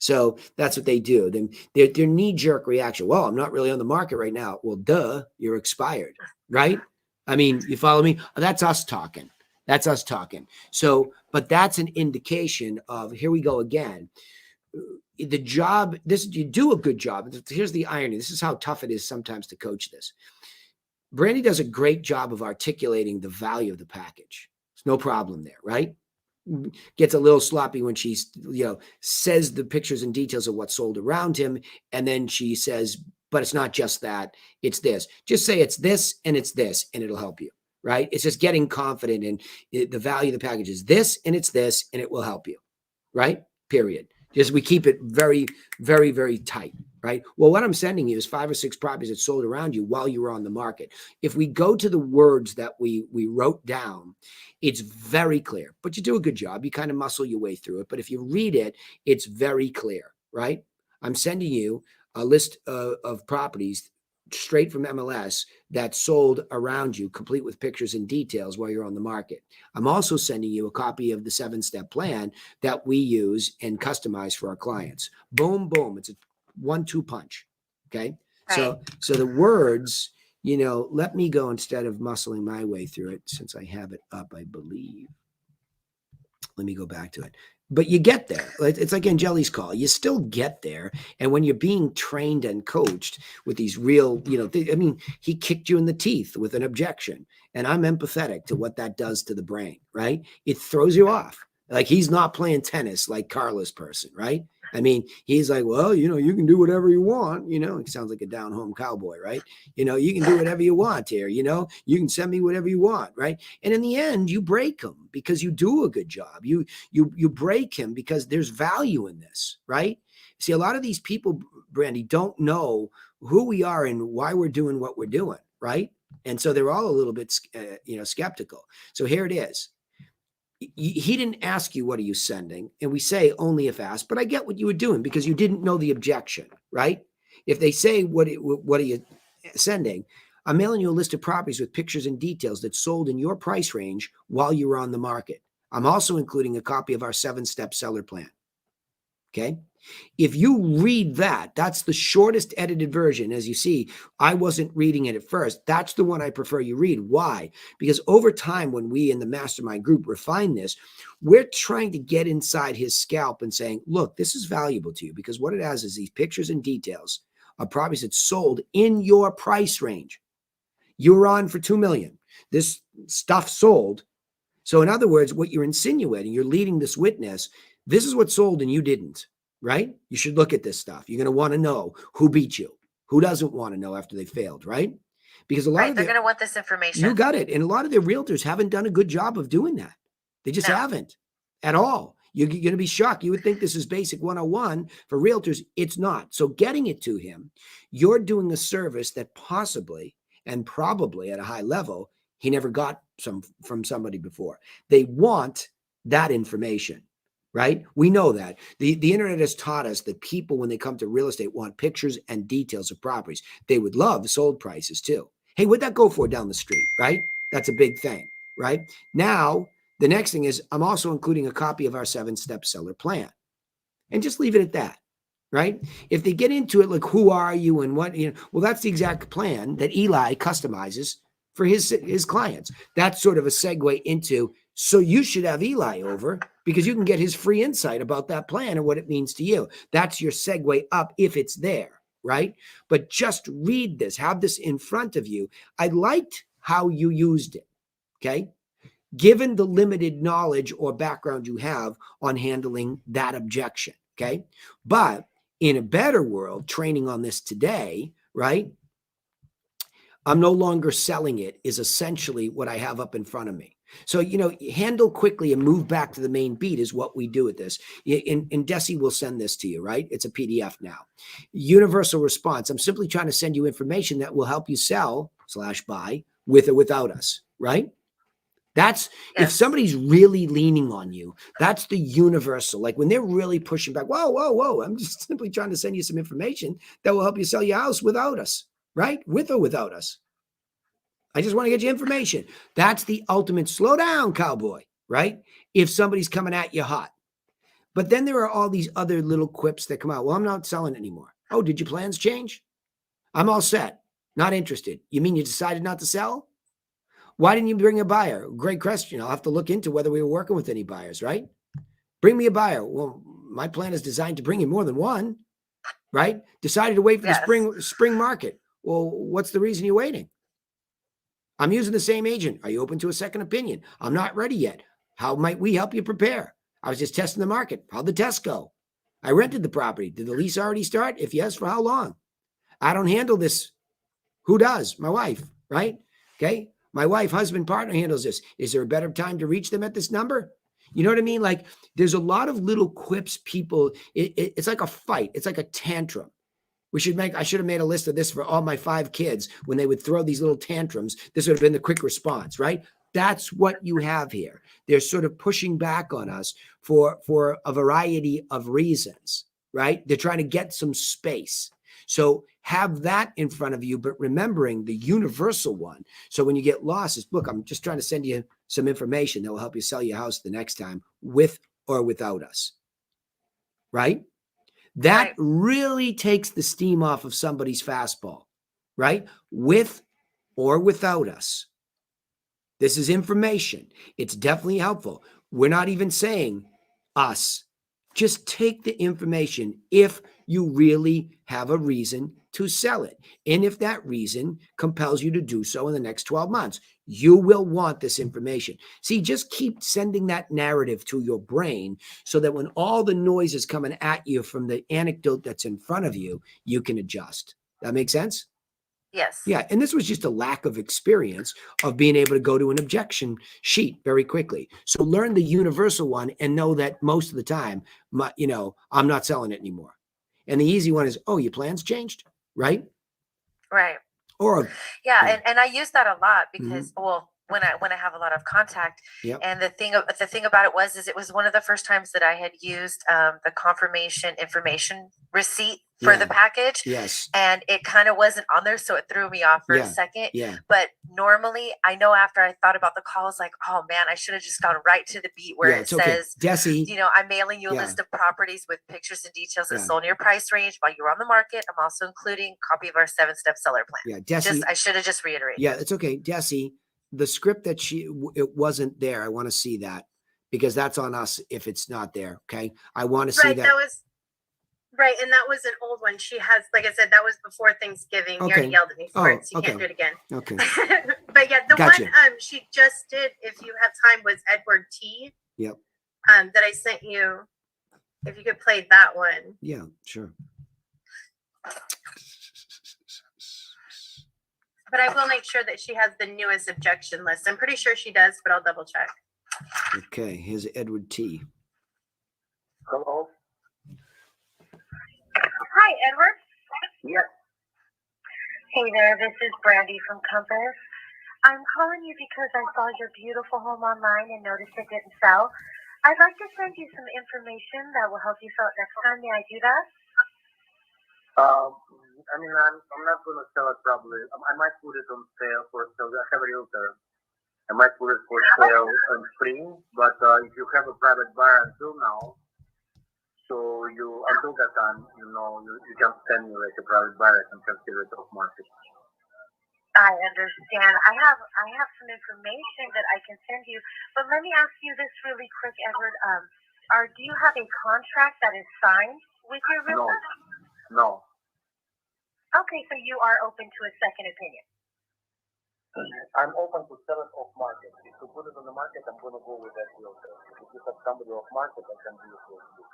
So that's what they do. Then their knee-jerk reaction. Well, I'm not really on the market right now. Well, duh, you're expired, right? You follow me? That's us talking. That's us talking. So, but that's an indication of, here we go again. The job, you do a good job. Here's the irony. This is how tough it is sometimes to coach this. Brandy does a great job of articulating the value of the package. There's no problem there, right? Gets a little sloppy when she says the pictures and details of what sold around him, and then she says, but it's not just that, it's this. Just say it's this and it'll help you, right? It's just getting confident in the value of the package is this and it's this, and it will help you, right? Period. Just we keep it very, very, very tight, right? Well, what I'm sending you is 5 or 6 properties that sold around you while you were on the market. If we go to the words that we wrote down, it's very clear, but you do a good job. You kind of muscle your way through it. But if you read it, it's very clear, right? I'm sending you a list of properties straight from MLS that sold around you, complete with pictures and details while you're on the market. I'm also sending you a copy of the 7-step plan that we use and customize for our clients. Boom, boom. It's a 1-2 punch. Okay. Right. So the words, let me go instead of muscling my way through it, since I have it up, I believe. Let me go back to it. But you get there. It's like Angeli's call. You still get there. And when you're being trained and coached with these real, he kicked you in the teeth with an objection. And I'm empathetic to what that does to the brain, right? It throws you off. Like he's not playing tennis like Carla's person, right? He's like, well, you can do whatever you want. It sounds like a down-home cowboy, right? You can do whatever you want here. You can send me whatever you want, right? And in the end, you break him because you do a good job. You break him because there's value in this, right? See, a lot of these people, Brandy, don't know who we are and why we're doing what we're doing, right? And so they're all a little bit, skeptical. So here it is. He didn't ask you, what are you sending? And we say only if asked, but I get what you were doing because you didn't know the objection, right? If they say, what are you sending? I'm mailing you a list of properties with pictures and details that sold in your price range while you were on the market. I'm also including a copy of our 7-step seller plan. Okay. If you read that, that's the shortest edited version. As you see, I wasn't reading it at first. That's the one I prefer you read. Why? Because over time, when we in the mastermind group refine this, we're trying to get inside his scalp and saying, look, this is valuable to you because what it has is these pictures and details of properties that sold in your price range. You were on for $2 million. This stuff sold. So in other words, what you're insinuating, you're leading this witness. This is what sold and you didn't, right? You should look at this stuff. You're going to want to know who beat you, who doesn't want to know after they failed, right? Because a lot of they're going to want this information. You got it. And a lot of their realtors haven't done a good job of doing that. They just haven't at all. You're going to be shocked. You would think this is basic 101 for realtors. It's not. So getting it to him, you're doing a service that possibly and probably at a high level, he never got from somebody before. They want that information, right? We know that. The internet has taught us that people, when they come to real estate, want pictures and details of properties. They would love sold prices too. Hey, what'd that go for down the street, right? That's a big thing, right? Now, the next thing is I'm also including a copy of our 7-step seller plan. And just leave it at that, right? If they get into it, like, who are you and what, well, that's the exact plan that Eli customizes for his clients. That's sort of a segue into, so you should have Eli over because you can get his free insight about that plan and what it means to you. That's your segue up if it's there, right? But just read this, have this in front of you. I liked how you used it, okay? Given the limited knowledge or background you have on handling that objection, okay? But in a better world, training on this today, right? I'm no longer selling it is essentially what I have up in front of me. So, handle quickly and move back to the main beat is what we do with this. And Desi will send this to you, right? It's a PDF now. Universal response. I'm simply trying to send you information that will help you sell / buy with or without us, right? That's if somebody's really leaning on you, that's the universal. Like when they're really pushing back, whoa. I'm just simply trying to send you some information that will help you sell your house without us, right? With or without us. I just want to get you information. That's the ultimate slow down, cowboy, right? If somebody's coming at you hot. But then there are all these other little quips that come out. Well, I'm not selling anymore. Oh, did your plans change? I'm all set. Not interested. You mean you decided not to sell? Why didn't you bring a buyer? Great question. I'll have to look into whether we were working with any buyers, right? Bring me a buyer. Well, my plan is designed to bring in more than one, right? Decided to wait for the spring market. Well, what's the reason you're waiting? I'm using the same agent. Are you open to a second opinion? I'm not ready yet. How might we help you prepare? I was just testing the market. How'd the test go? I rented the property. Did the lease already start? If yes, for how long? I don't handle this. Who does? My wife, right? Okay. My wife, husband, partner handles this. Is there a better time to reach them at this number? You know what I mean? Like there's a lot of little quips people, it's like a fight. It's like a tantrum. I should have made a list of this for all my 5 kids when they would throw these little tantrums. This would have been the quick response, right? That's what you have here. They're sort of pushing back on us for a variety of reasons, right? They're trying to get some space. So have that in front of you, but remembering the universal one. So when you get lost, it's, look, I'm just trying to send you some information that will help you sell your house the next time with or without us, right? That really takes the steam off of somebody's fastball, right? With or without us. This is information. It's definitely helpful. We're not even saying us. Just take the information if you really have a reason to sell it. And if that reason compels you to do so in the next 12 months, you will want this information. See, just keep sending that narrative to your brain so that when all the noise is coming at you from the anecdote that's in front of you, you can adjust. That make sense? Yes. Yeah. And this was just a lack of experience of being able to go to an objection sheet very quickly. So learn the universal one and know that most of the time, I'm not selling it anymore. And the easy one is, oh, your plans changed, right? Right. Or Yeah, Yeah. and I use that a lot because well, when I have a lot of contact, Yep. and the thing about it was it was one of the first times that I had used the confirmation information receipt for the Yeah. package, Yes. and it kind of wasn't on there, so it threw me off for a Yeah. second. Yeah. But normally, I know after I thought about the call, I was like, oh man, I should have just gone right to the beat where Yeah, it it's okay. says, Desi, you know, I'm mailing you a Yeah. list of properties with pictures and details that Yeah. sold in your price range while you were on the market. I'm also including a copy of our 7-step seller plan. yeah, Desi, I should have just reiterated. yeah, it's okay. Desi, the script that it wasn't there. I want to see that because that's on us if it's not there. Okay. I want to see Right, that. that was right, and that was an old one. She has, like I said, that was before Thanksgiving. You Okay. already yelled at me for Oh, it, so you can't okay. do it again. Okay. But yeah, the Gotcha. one she just did, if you have time, was Edward T. Yep. That I sent you. If you could play that one. Yeah, sure. But I will make sure that she has the newest objection list. I'm pretty sure she does, but I'll double check. Okay. Here's Edward T. Hello? Hi, Edward. Yes. Hey there, this is Brandy from Compass. I'm calling you because I saw your beautiful home online and noticed it didn't sell. I'd like to send you some information that will help you sell it next time. May I do that? I mean, I'm not going to sell it probably. I might put it on sale for sale. I have a realtor. I might put it for sale on spring, but if you have a private buyer until now, so until that time, you can send me like a private buyer and consider it off market. I understand. I have some information that I can send you, but let me ask you this really quick, Edward. Do you have a contract that is signed with your realtor? No. Okay, so you are open to a second opinion. I'm open to sell it off market. If you put it on the market, I'm going to go with that realtor. If you have somebody off market, I can do it with you.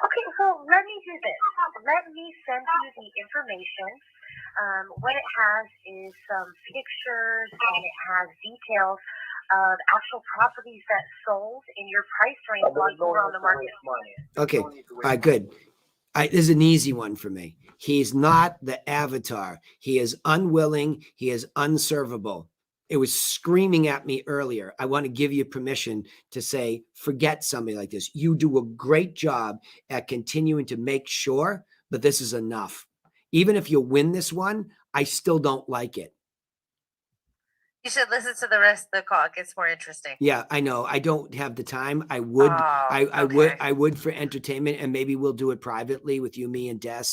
Okay, so let me do this. Let me send you the information. What it has is some pictures and it has details of actual properties that sold in your price range while you were on the market. Okay. All right, good. This is an easy one for me. He's not the avatar. He is unwilling. He is unservable. It was screaming at me earlier. I want to give you permission to say, forget somebody like this. You do a great job at continuing to make sure, but this is enough. Even if you win this one, I still don't like it. You should listen to the rest of the call. It gets more interesting. Yeah, I know. I don't have the time. I would, okay. I would for entertainment, and maybe we'll do it privately with you, me, and Des.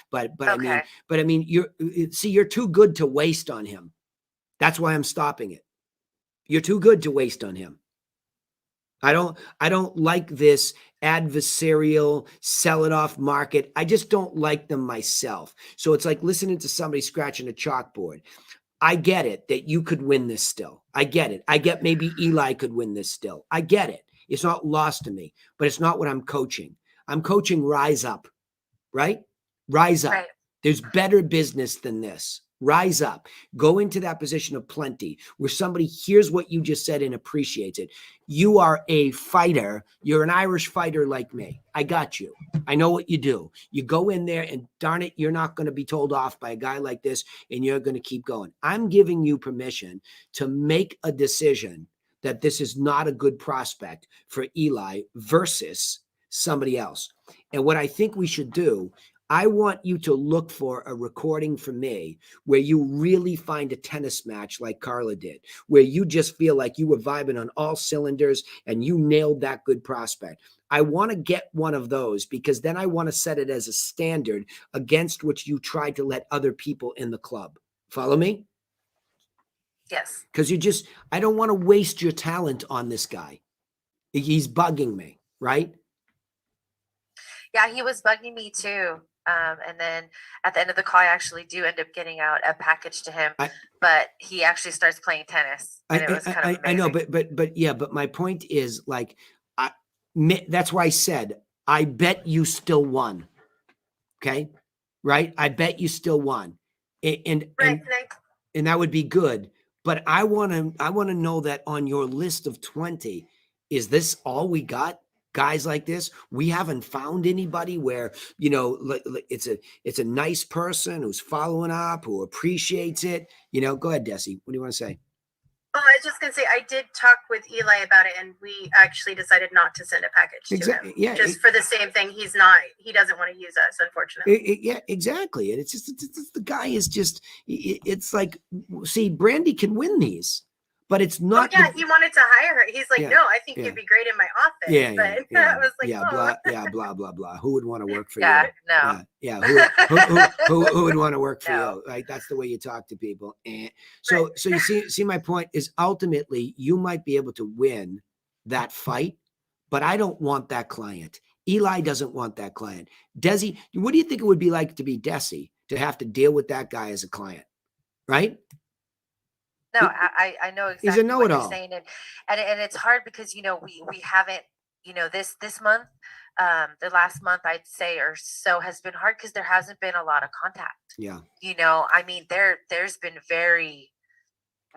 But Okay. I mean, you're too good to waste on him. That's why I'm stopping it. You're too good to waste on him. I don't like this adversarial sell it off market. I just don't like them myself. So it's like listening to somebody scratching a chalkboard. I get it that you could win this still. I get it. I get maybe Eli could win this still. I get it. It's not lost to me, but it's not what I'm coaching. I'm coaching rise up, right? Rise up. Right. There's better business than this. Rise up. Go into that position of plenty where somebody hears what you just said and appreciates it. You are a fighter. You're an Irish fighter like me. I got you. I know what you do. You go in there and darn it, you're not going to be told off by a guy like this and you're going to keep going. I'm giving you permission to make a decision that this is not a good prospect for Eli versus somebody else. And what I think we should do, I want you to look for a recording from me where you really find a tennis match like Carla did, where you just feel like you were vibing on all cylinders and you nailed that good prospect. I want to get one of those because then I want to set it as a standard against which you tried to let other people in the club. Follow me? Yes. Because I don't want to waste your talent on this guy. He's bugging me, right? Yeah, he was bugging me too. And then at the end of the call, I actually do end up getting out a package to him, but he actually starts playing tennis. And it was kind of amazing. I know, but my point is like, that's why I said, I bet you still won. Okay. Right. I bet you still won. And that would be good. But I want to know that on your list of 20, is this all we got? guys like this. We haven't found anybody where, it's a nice person who's following up, who appreciates it. Go ahead, Desi. What do you want to say? Oh, I was just gonna say I did talk with Eli about it, and we actually decided not to send a package to him. Yeah, just for the same thing. He doesn't want to use us, unfortunately. yeah, exactly. And it's just the guy is just. It's like, see, Brandy can win these, but it's not. Oh yeah, he wanted to hire her. He's like, Yeah, no, I think yeah. you'd be great in my office. Yeah, but yeah, I was like, yeah, oh. blah blah blah. Who would want to work for Yeah, you? no. Yeah. Who would want to work for you? Right? That's the way you talk to people. And so you see, my point is ultimately you might be able to win that fight, but I don't want that client. Eli doesn't want that client. Desi, what do you think it would be like to be Desi, to have to deal with that guy as a client? Right? No, I know He's a exactly what you're know-it-all. saying, and it's hard because we haven't, this month, the last month I'd say or so has been hard because there hasn't been a lot of contact. Yeah. I mean there's been very,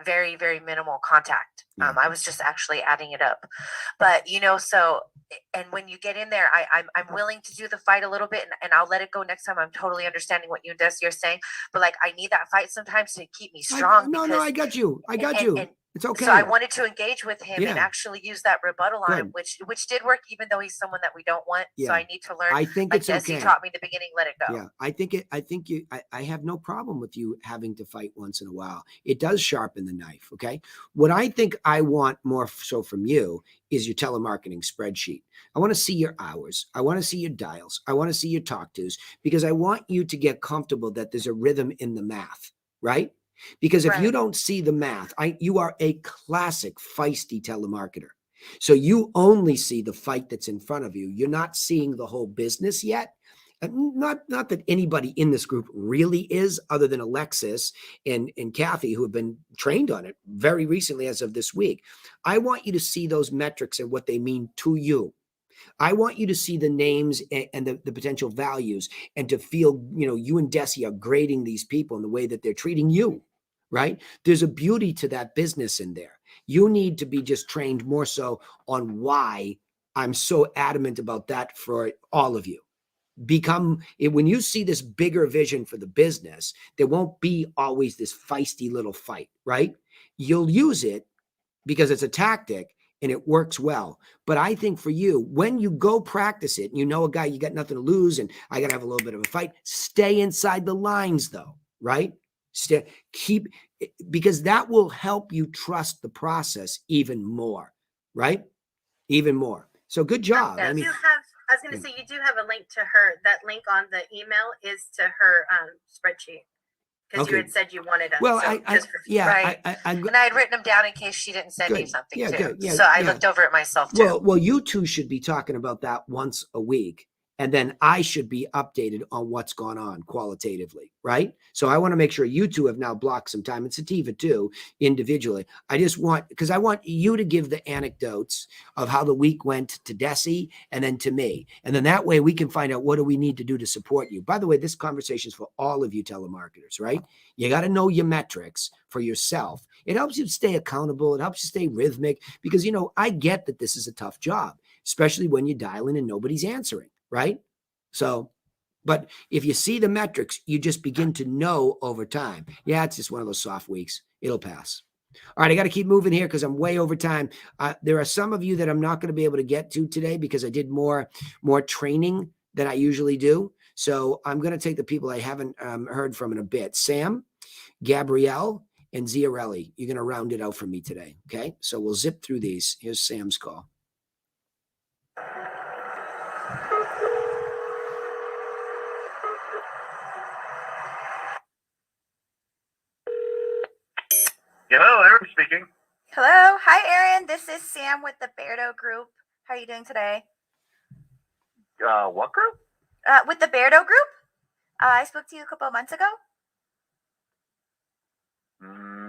very, very minimal contact. Yeah. I was just actually adding it up, but so, and when you get in there, I'm willing to do the fight a little bit, and I'll let it go next time. I'm totally understanding what you and Desi are saying, but like I need that fight sometimes to keep me strong. I got you. And It's okay. so I wanted to engage with him and Yeah. actually use that rebuttal on him, which did work, even though he's someone that we don't want. Yeah. So I need to learn. I think like it's Desi okay. taught me in the beginning, let it go. Yeah, I have no problem with you having to fight once in a while. It does sharpen the knife. Okay. What I think I want more so from you is your telemarketing spreadsheet. I want to see your hours. I want to see your dials. I want to see your talk tos, because I want you to get comfortable that there's a rhythm in the math, right? Because if you don't see the math, you are a classic feisty telemarketer. So you only see the fight that's in front of you. You're not seeing the whole business yet. Not that anybody in this group really is, other than Alexis and Kathy, who have been trained on it very recently as of this week. I want you to see those metrics and what they mean to you. I want you to see the names and the potential values, and to feel, you and Desi are grading these people in the way that they're treating you, right? There's a beauty to that business in there. You need to be just trained more so on why I'm so adamant about that for all of you. When you see this bigger vision for the business, there won't be always this feisty little fight, right? You'll use it because it's a tactic and it works well. But I think for you, when you go practice it, and a guy, you got nothing to lose, and I got to have a little bit of a fight, stay inside the lines though, right? Because that will help you trust the process even more, right? Even more. So good job. I was going to say, you do have a link to her. That link on the email is to her spreadsheet. Because you had said you wanted us. Well, and I had written them down in case she didn't send me something too. So I looked over it myself too. Well, you two should be talking about that once a week. And then I should be updated on what's gone on qualitatively, right? So I want to make sure you two have now blocked some time, and Sativa too, individually. Because I want you to give the anecdotes of how the week went to Desi and then to me. And then that way we can find out what do we need to do to support you. By the way, this conversation is for all of you telemarketers, right? You got to know your metrics for yourself. It helps you stay accountable. It helps you stay rhythmic, because, I get that this is a tough job, especially when you're dialing and nobody's answering. Right? So, but if you see the metrics, you just begin to know over time. Yeah, it's just one of those soft weeks. It'll pass. All right, I got to keep moving here because I'm way over time. There are some of you that I'm not going to be able to get to today because I did more training than I usually do. So I'm going to take the people I haven't heard from in a bit. Sam, Gabrielle, and Ziarelli. You're going to round it out for me today. Okay, so we'll zip through these. Here's Sam's call. Hello, Aaron speaking. Hello. Hi, Aaron. This is Sam with the Beardo Group. How are you doing today? What group? With the Beardo Group. I spoke to you a couple of months ago.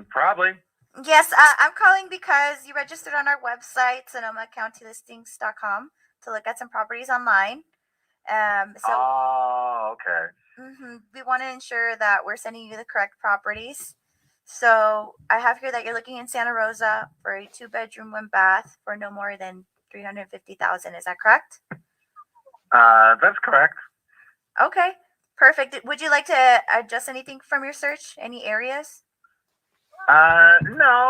Probably. Yes, I'm calling because you registered on our website, SonomaCountyListings.com, to look at some properties online. Okay. We want to ensure that we're sending you the correct properties. So I have here that you're looking in Santa Rosa for a 2-bedroom, 1 bath for no more than 350,000. Is that correct? That's correct. Okay, perfect. Would you like to adjust anything from your search? Any areas? No,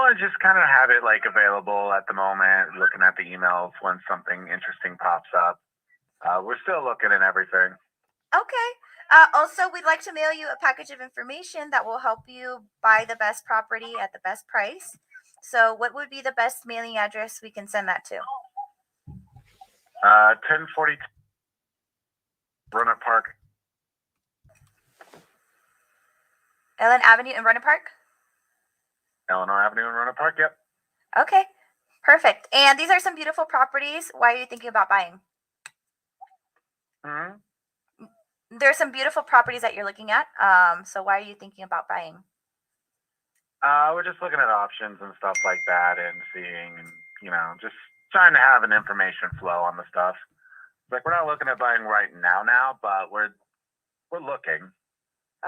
I just kind of have it like available at the moment, looking at the emails when something interesting pops up. We're still looking at everything. Okay. Also, we'd like to mail you a package of information that will help you buy the best property at the best price. So what would be the best mailing address we can send that to? 1042 Roanoke Park. Ellen Avenue in Roanoke Park? Eleanor Avenue in Roanoke Park, yep. Okay, perfect. And these are some beautiful properties. Why are you thinking about buying? Hmm. There's some beautiful properties that you're looking at. So why are you thinking about buying? We're just looking at options and stuff like that and seeing, just trying to have an information flow on the stuff. Like, we're not looking at buying right now, but we're looking.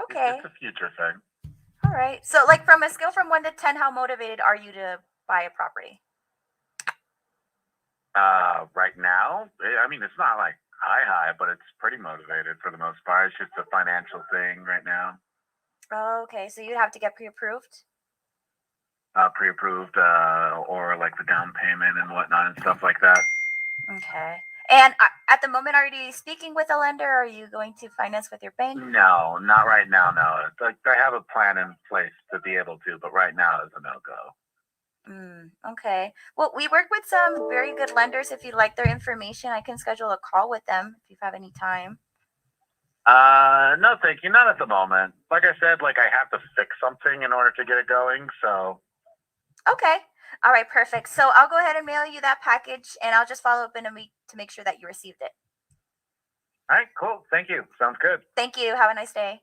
Okay. It's a future thing. All right. So, like, from a scale from 1 to 10, how motivated are you to buy a property? Right now, I mean, it's not like high, but it's pretty motivated for the most part. It's just a financial thing right now. Okay. So you'd have to get pre-approved? Pre-approved, or like the down payment and whatnot and stuff like that. Okay. And at the moment, are you speaking with a lender? Or are you going to finance with your bank? No, not right now. No, it's like I have a plan in place to be able to, but right now is a no-go. Okay. Well, we work with some very good lenders. If you'd like their information, I can schedule a call with them if you have any time. No, thank you. Not at the moment. Like I said, like I have to fix something in order to get it going. So. Okay. All right. Perfect. So I'll go ahead and mail you that package, and I'll just follow up in a week to make sure that you received it. All right. Cool. Thank you. Sounds good. Thank you. Have a nice day.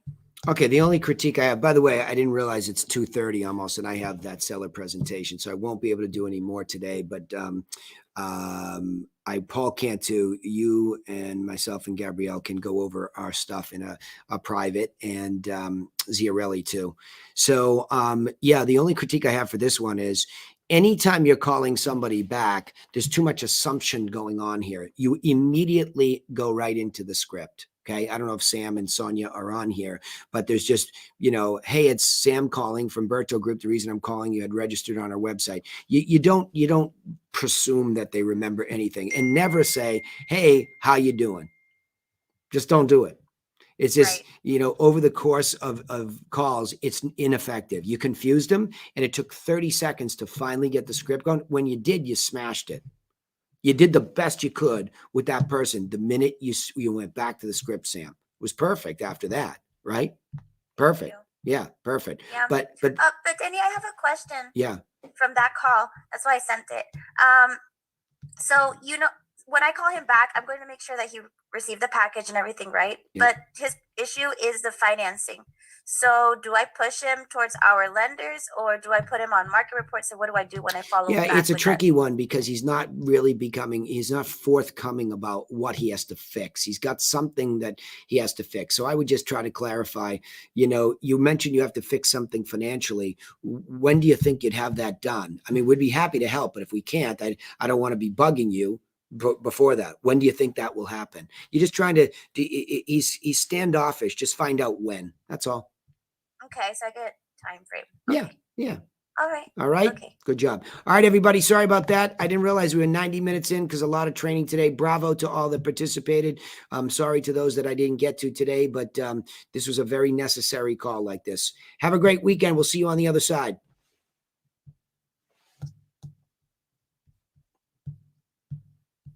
Okay, the only critique I have, by the way, I didn't realize it's 2:30 almost, and I have that seller presentation, so I won't be able to do any more today. But Paul Cantu, you and myself and Gabrielle can go over our stuff in a private, and Ziarelli too. So yeah, the only critique I have for this one is anytime you're calling somebody back, there's too much assumption going on here. You immediately go right into the script. Okay. I don't know if Sam and Sonia are on here, but there's just, hey, it's Sam calling from Berto Group. The reason I'm calling, you had registered on our website. You don't presume that they remember anything, and never say, hey, how you doing? Just don't do it. It's just, over the course of calls, it's ineffective. You confused them, and it took 30 seconds to finally get the script going. When you did, you smashed it. You did the best you could with that person. The minute you went back to the script, Sam, it was perfect after that, right? Perfect. Yeah, perfect. Yeah. But Danny, I have a question. Yeah. From that call, that's why I sent it. So when I call him back, I'm going to make sure that he received the package and everything, right? Yeah. But his issue is the financing. So do I push him towards our lenders, or do I put him on market reports? And what do I do when I follow him back? Yeah, it's a tricky one because he's not forthcoming about what he has to fix. He's got something that he has to fix. So I would just try to clarify, you mentioned you have to fix something financially. When do you think you'd have that done? I mean, we'd be happy to help, but if we can't, I don't want to be bugging you before that. When do you think that will happen? You're just trying to, he's standoffish. Just find out when. That's all. Okay, so I get time frame. Okay. Yeah. All right. Okay. Good job. All right, everybody. Sorry about that. I didn't realize we were 90 minutes in because a lot of training today. Bravo to all that participated. I'm sorry to those that I didn't get to today, but this was a very necessary call like this. Have a great weekend. We'll see you on the other side.